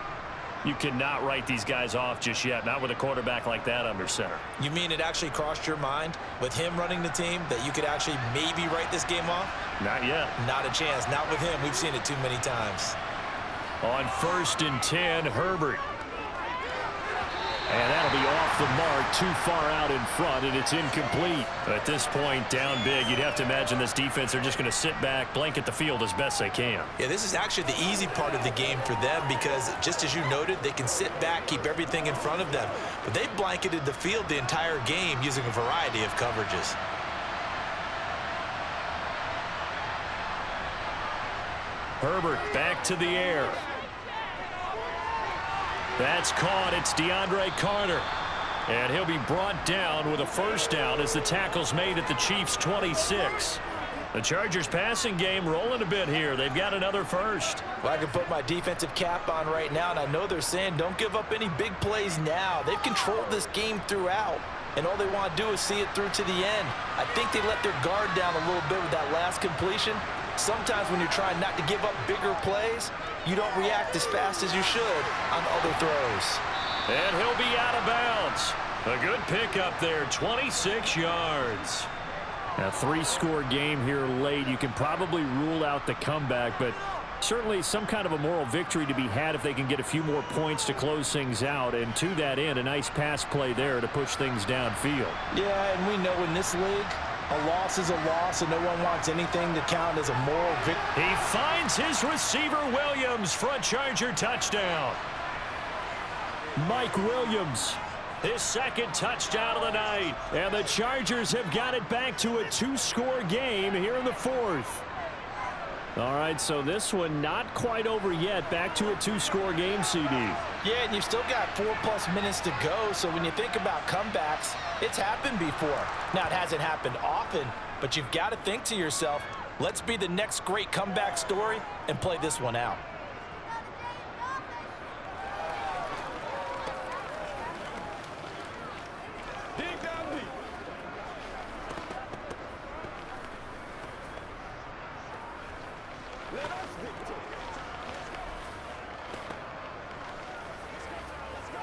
You cannot write these guys off just yet, not with a quarterback like that under center. You mean it actually crossed your mind with him running the team that you could actually maybe write this game off? Not yet. Not a chance. Not with him. We've seen it too many times. On 1st and 10, Herbert. And that'll be off the mark, too far out in front, and it's incomplete. At this point, down big, you'd have to imagine this defense are just going to sit back, blanket the field as best they can. Yeah, this is actually the easy part of the game for them because, just as you noted, they can sit back, keep everything in front of them. But they've blanketed the field the entire game using a variety of coverages. Herbert back to the air. That's caught. It's DeAndre Carter. And he'll be brought down with a 1st down as the tackle's made at the Chiefs' 26. The Chargers passing game rolling a bit here. They've got another 1st. Well, I can put my defensive cap on right now, and I know they're saying don't give up any big plays now. They've controlled this game throughout, and all they want to do is see it through to the end. I think they let their guard down a little bit with that last completion. Sometimes when you're trying not to give up bigger plays, you don't react as fast as you should on other throws. And he'll be out of bounds. A good pickup there, 26 yards. A 3-score game here late. You can probably rule out the comeback, but certainly some kind of a moral victory to be had if they can get a few more points to close things out. And to that end, a nice pass play there to push things downfield. Yeah, and we know in this league, a loss is a loss, and no one wants anything to count as a moral victory. He finds his receiver, Williams, for a Charger touchdown. Mike Williams, his 2nd touchdown of the night. And the Chargers have got it back to a 2-score game here in the 4th. All right, so this one not quite over yet. Back to a 2-score game, CD. Yeah, and you've still got 4+ minutes to go, so when you think about comebacks, it's happened before. Now, it hasn't happened often, but you've got to think to yourself, let's be the next great comeback story and play this one out. Dig down deep. Let us dictate. Let's go.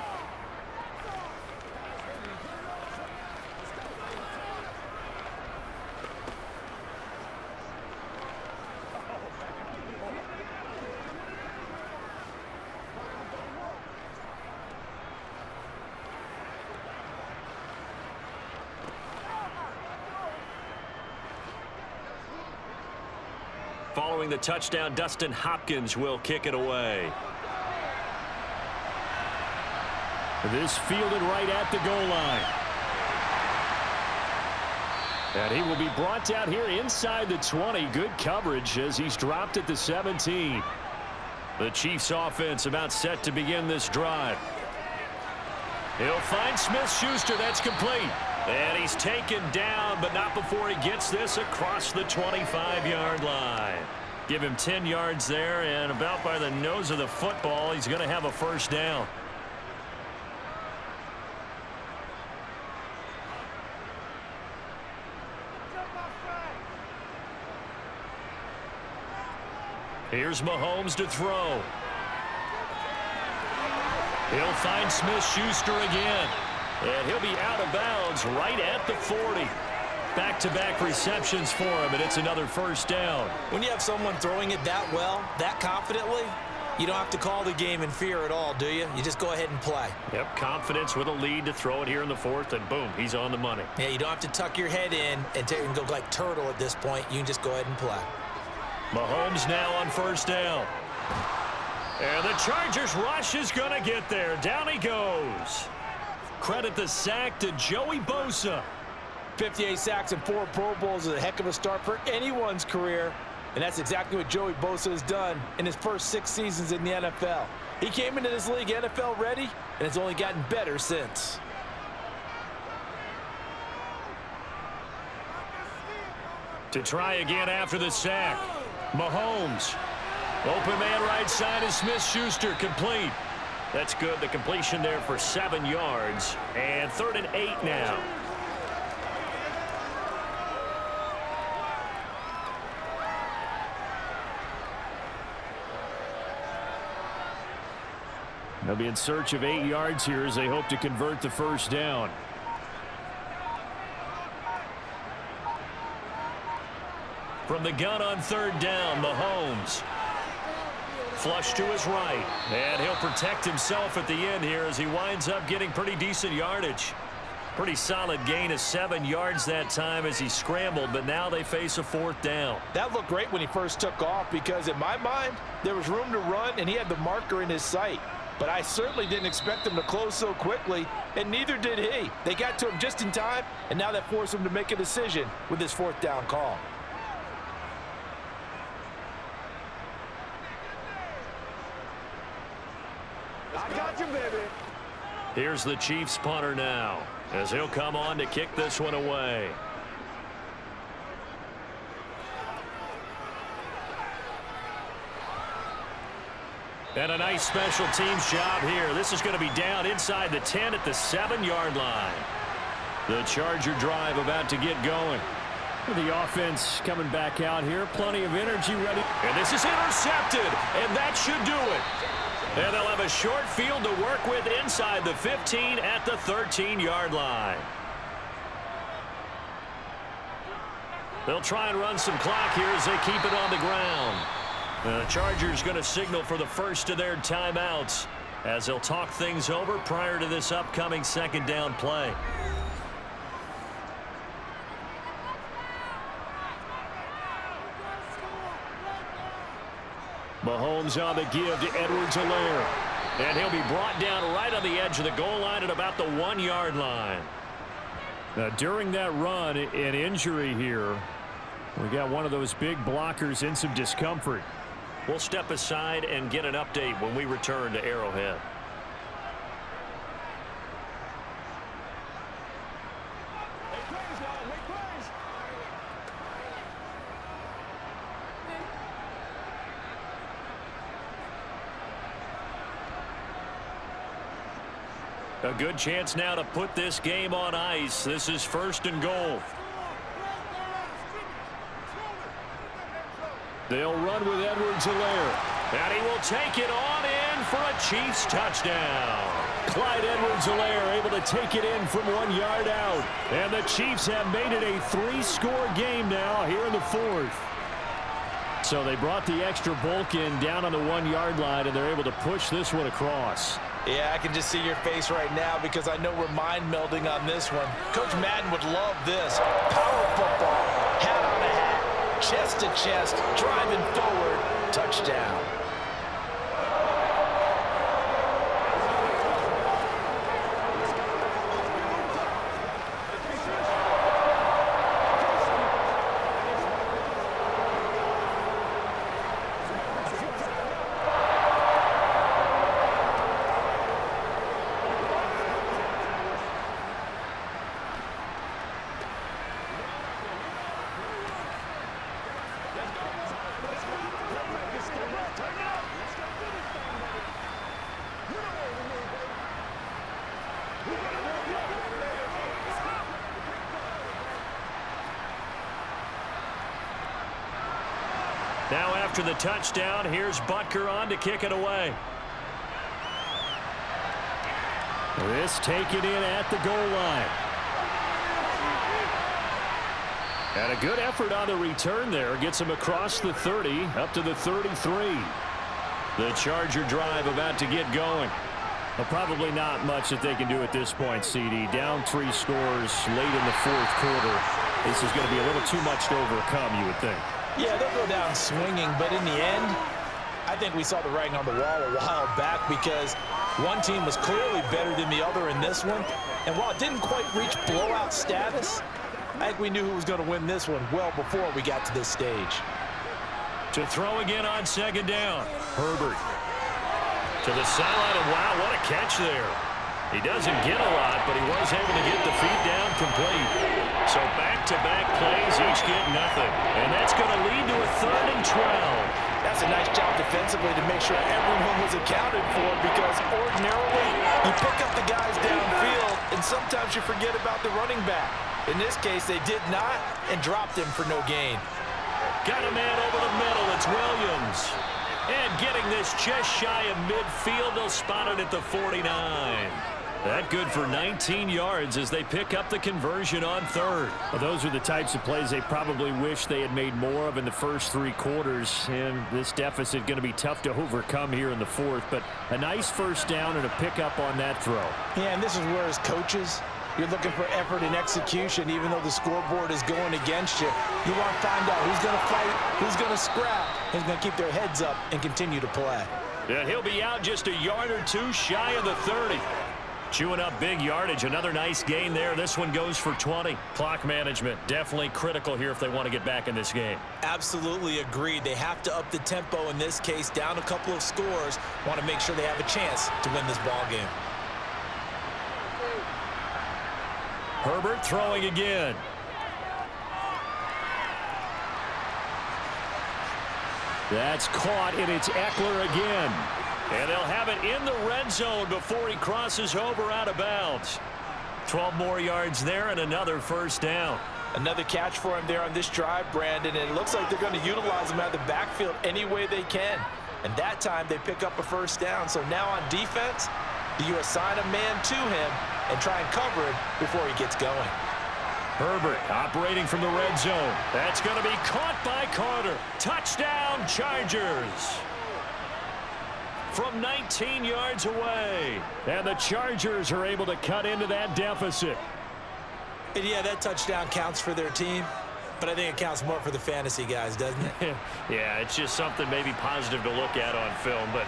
Following the touchdown, Dustin Hopkins will kick it away. This fielded right at the goal line. And he will be brought down here inside the 20. Good coverage as he's dropped at the 17. The Chiefs offense about set to begin this drive. He'll find Smith-Schuster. That's complete. And he's taken down, but not before he gets this across the 25-yard line. Give him 10 yards there, and about by the nose of the football, he's going to have a 1st down. Here's Mahomes to throw. He'll find Smith-Schuster again. And he'll be out of bounds right at the 40. Back-to-back receptions for him, and it's another first down. When you have someone throwing it that well, that confidently, you don't have to call the game in fear at all, do you? You just go ahead and play. Yep, confidence with a lead to throw it here in the fourth, and boom, he's on the money. Yeah, you don't have to tuck your head in and go like turtle at this point. You can just go ahead and play. Mahomes now on first down. And the Chargers rush is going to get there. Down he goes. Credit the sack to Joey Bosa. 58 sacks and 4 Pro Bowls is a heck of a start for anyone's career, and that's exactly what Joey Bosa has done in his first 6 seasons in the NFL. He came into this league NFL ready, and it's only gotten better since. To try again after the sack. Mahomes. Open man right side is Smith-Schuster, complete. That's good. The completion there for 7 yards. And 3rd and 8 now. They'll be in search of 8 yards here as they hope to convert the first down. From the gun on 3rd down, Mahomes. Flush to his right. And he'll protect himself at the end here as he winds up getting pretty decent yardage. Pretty solid gain of 7 yards that time as he scrambled, but now they face a 4th down. That looked great when he first took off because in my mind, there was room to run and he had the marker in his sight. But I certainly didn't expect him to close so quickly, and neither did he. They got to him just in time, and now that forced him to make a decision with his 4th down call. I got you, baby. Here's the Chiefs punter now as he'll come on to kick this one away. And a nice special teams job here. This is going to be down inside the 10 at the 7-yard line. The Charger drive about to get going. The offense coming back out here. Plenty of energy ready. And this is intercepted. And that should do it. And they'll have a short field to work with inside the 15 at the 13-yard line. They'll try and run some clock here as they keep it on the ground. The Chargers going to signal for the first of their timeouts as they'll talk things over prior to this upcoming 2nd down play. Mahomes on the give to Edwards-Helaire. And he'll be brought down right on the edge of the goal line at about the 1-yard line. Now, during that run, an injury here. We got one of those big blockers in some discomfort. We'll step aside and get an update when we return to Arrowhead. A good chance now to put this game on ice. This is 1st and goal. They'll run with Edwards-Helaire. And he will take it on in for a Chiefs touchdown. Clyde Edwards-Helaire able to take it in from 1 yard out. And the Chiefs have made it a 3-score game now here in the 4th. So they brought the extra bulk in down on the 1-yard line, and they're able to push this one across. Yeah, I can just see your face right now because I know we're mind melding on this one. Coach Madden would love this. Power football, hat on a hat, chest to chest, driving forward, touchdown. Now after the touchdown, here's Butker on to kick it away. This taken in at the goal line. And a good effort on the return there. Gets him across the 30, up to the 33. The Charger drive about to get going. Well, probably not much that they can do at this point, CD. Down 3 scores late in the fourth quarter. This is going to be a little too much to overcome, you would think. Yeah, they'll go down swinging, but in the end, I think we saw the writing on the wall a while back because one team was clearly better than the other in this one. And while it didn't quite reach blowout status, I think we knew who was going to win this one well before we got to this stage. To throw again on second down. Herbert. To the sideline, and wow, what a catch there. He doesn't get a lot, but he was able to get the feet down complete. So back-to-back plays, each get nothing. And that's going to lead to a 3rd and 12. That's a nice job defensively to make sure everyone was accounted for because ordinarily you pick up the guys downfield and sometimes you forget about the running back. In this case, they did not and dropped him for no gain. Got a man over the middle. It's Williams. And getting this just shy of midfield, they'll spot it at the 49. That good for 19 yards as they pick up the conversion on 3rd. Well, those are the types of plays they probably wish they had made more of in the first 3 quarters. And this deficit going to be tough to overcome here in the 4th. But a nice first down and a pickup on that throw. Yeah, and this is where as coaches, you're looking for effort and execution, even though the scoreboard is going against you. You want to find out who's going to fight, who's going to scrap, who's going to keep their heads up and continue to play. And he'll be out just a yard or 2 shy of the 30. Chewing up big yardage. Another nice gain there. This one goes for 20. Clock management definitely critical here if they want to get back in this game. Absolutely agreed. They have to up the tempo in this case, down a couple of scores. Want to make sure they have a chance to win this ball game. Herbert throwing again. That's caught, and it's Eckler again. And they'll have it in the red zone before he crosses over out of bounds. 12 more yards there and another first down. Another catch for him there on this drive, Brandon, and it looks like they're going to utilize him out of the backfield any way they can. And that time they pick up a first down. So now on defense, do you assign a man to him and try and cover him before he gets going? Herbert operating from the red zone. That's going to be caught by Carter. Touchdown, Chargers. From 19 yards away. And the Chargers are able to cut into that deficit. And yeah, that touchdown counts for their team, but I think it counts more for the fantasy guys, doesn't it? Yeah, it's just something maybe positive to look at on film, but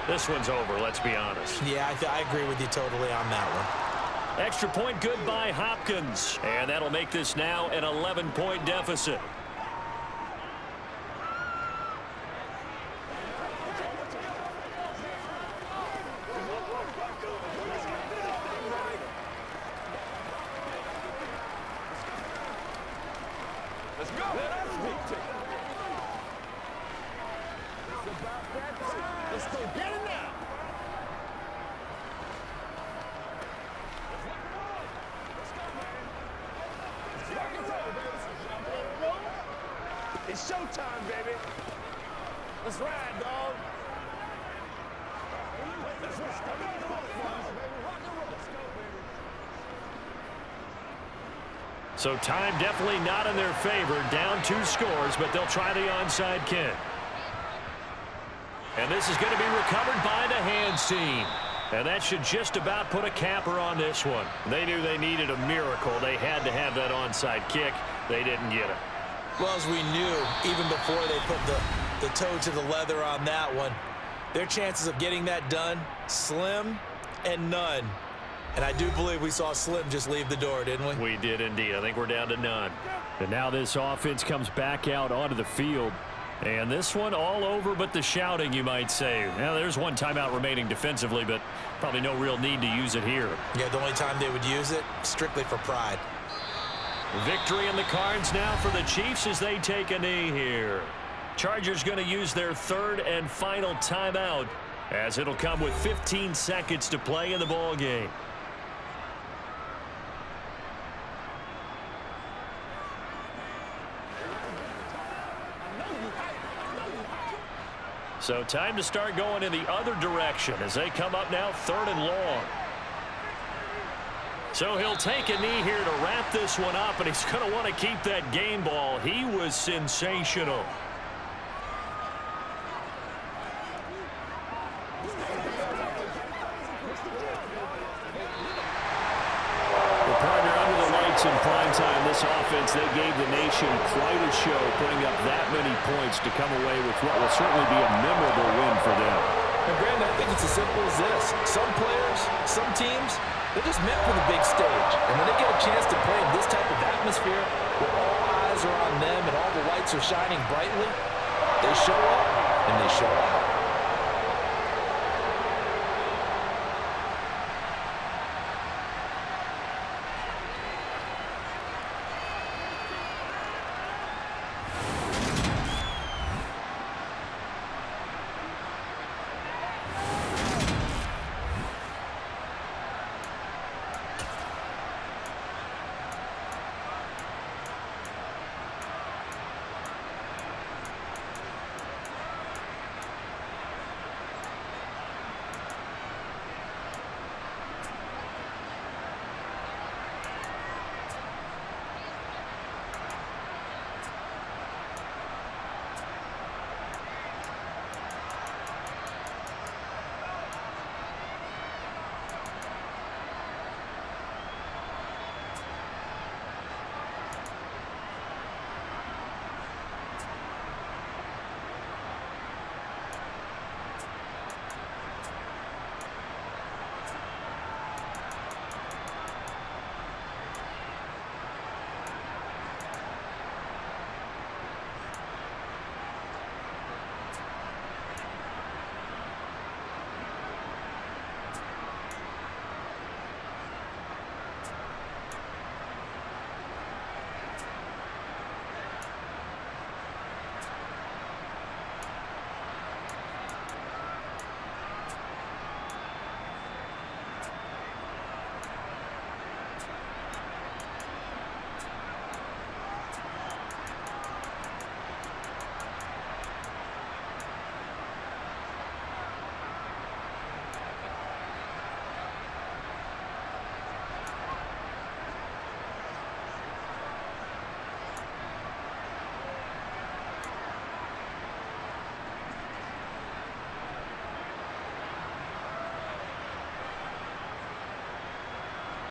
this one's over, let's be honest. Yeah, I agree with you totally on that one. Extra point good by Hopkins. And that'll make this now an 11-point deficit. Let's go. Let's go get it now. It's showtime, baby. Let's ride, dog. Let's go, So time definitely not in their favor. Down 2 scores, but they'll try the onside kick. And this is going to be recovered by the hands team. And that should just about put a capper on this one. They knew they needed a miracle. They had to have that onside kick. They didn't get it. Well, as we knew, even before they put the toe to the leather on that one, their chances of getting that done, slim and none. And I do believe we saw Slim just leave the door, didn't we? We did indeed. I think we're down to none. And now this offense comes back out onto the field. And this one all over but the shouting, you might say. Now, there's one timeout remaining defensively, but probably no real need to use it here. Yeah, the only time they would use it, strictly for pride. Victory in the cards now for the Chiefs as they take a knee here. Chargers going to use their 3rd and final timeout as it'll come with 15 seconds to play in the ball game. So time to start going in the other direction as they come up now 3rd and long. So he'll take a knee here to wrap this one up, and he's going to want to keep that game ball. He was sensational. In prime time, this offense, they gave the nation quite a show, putting up that many points to come away with what will certainly be a memorable win for them. And Brandon, I think it's as simple as this. Some players, some teams, they're just meant for the big stage. And when they get a chance to play in this type of atmosphere, where all eyes are on them and all the lights are shining brightly, they show up and they show out.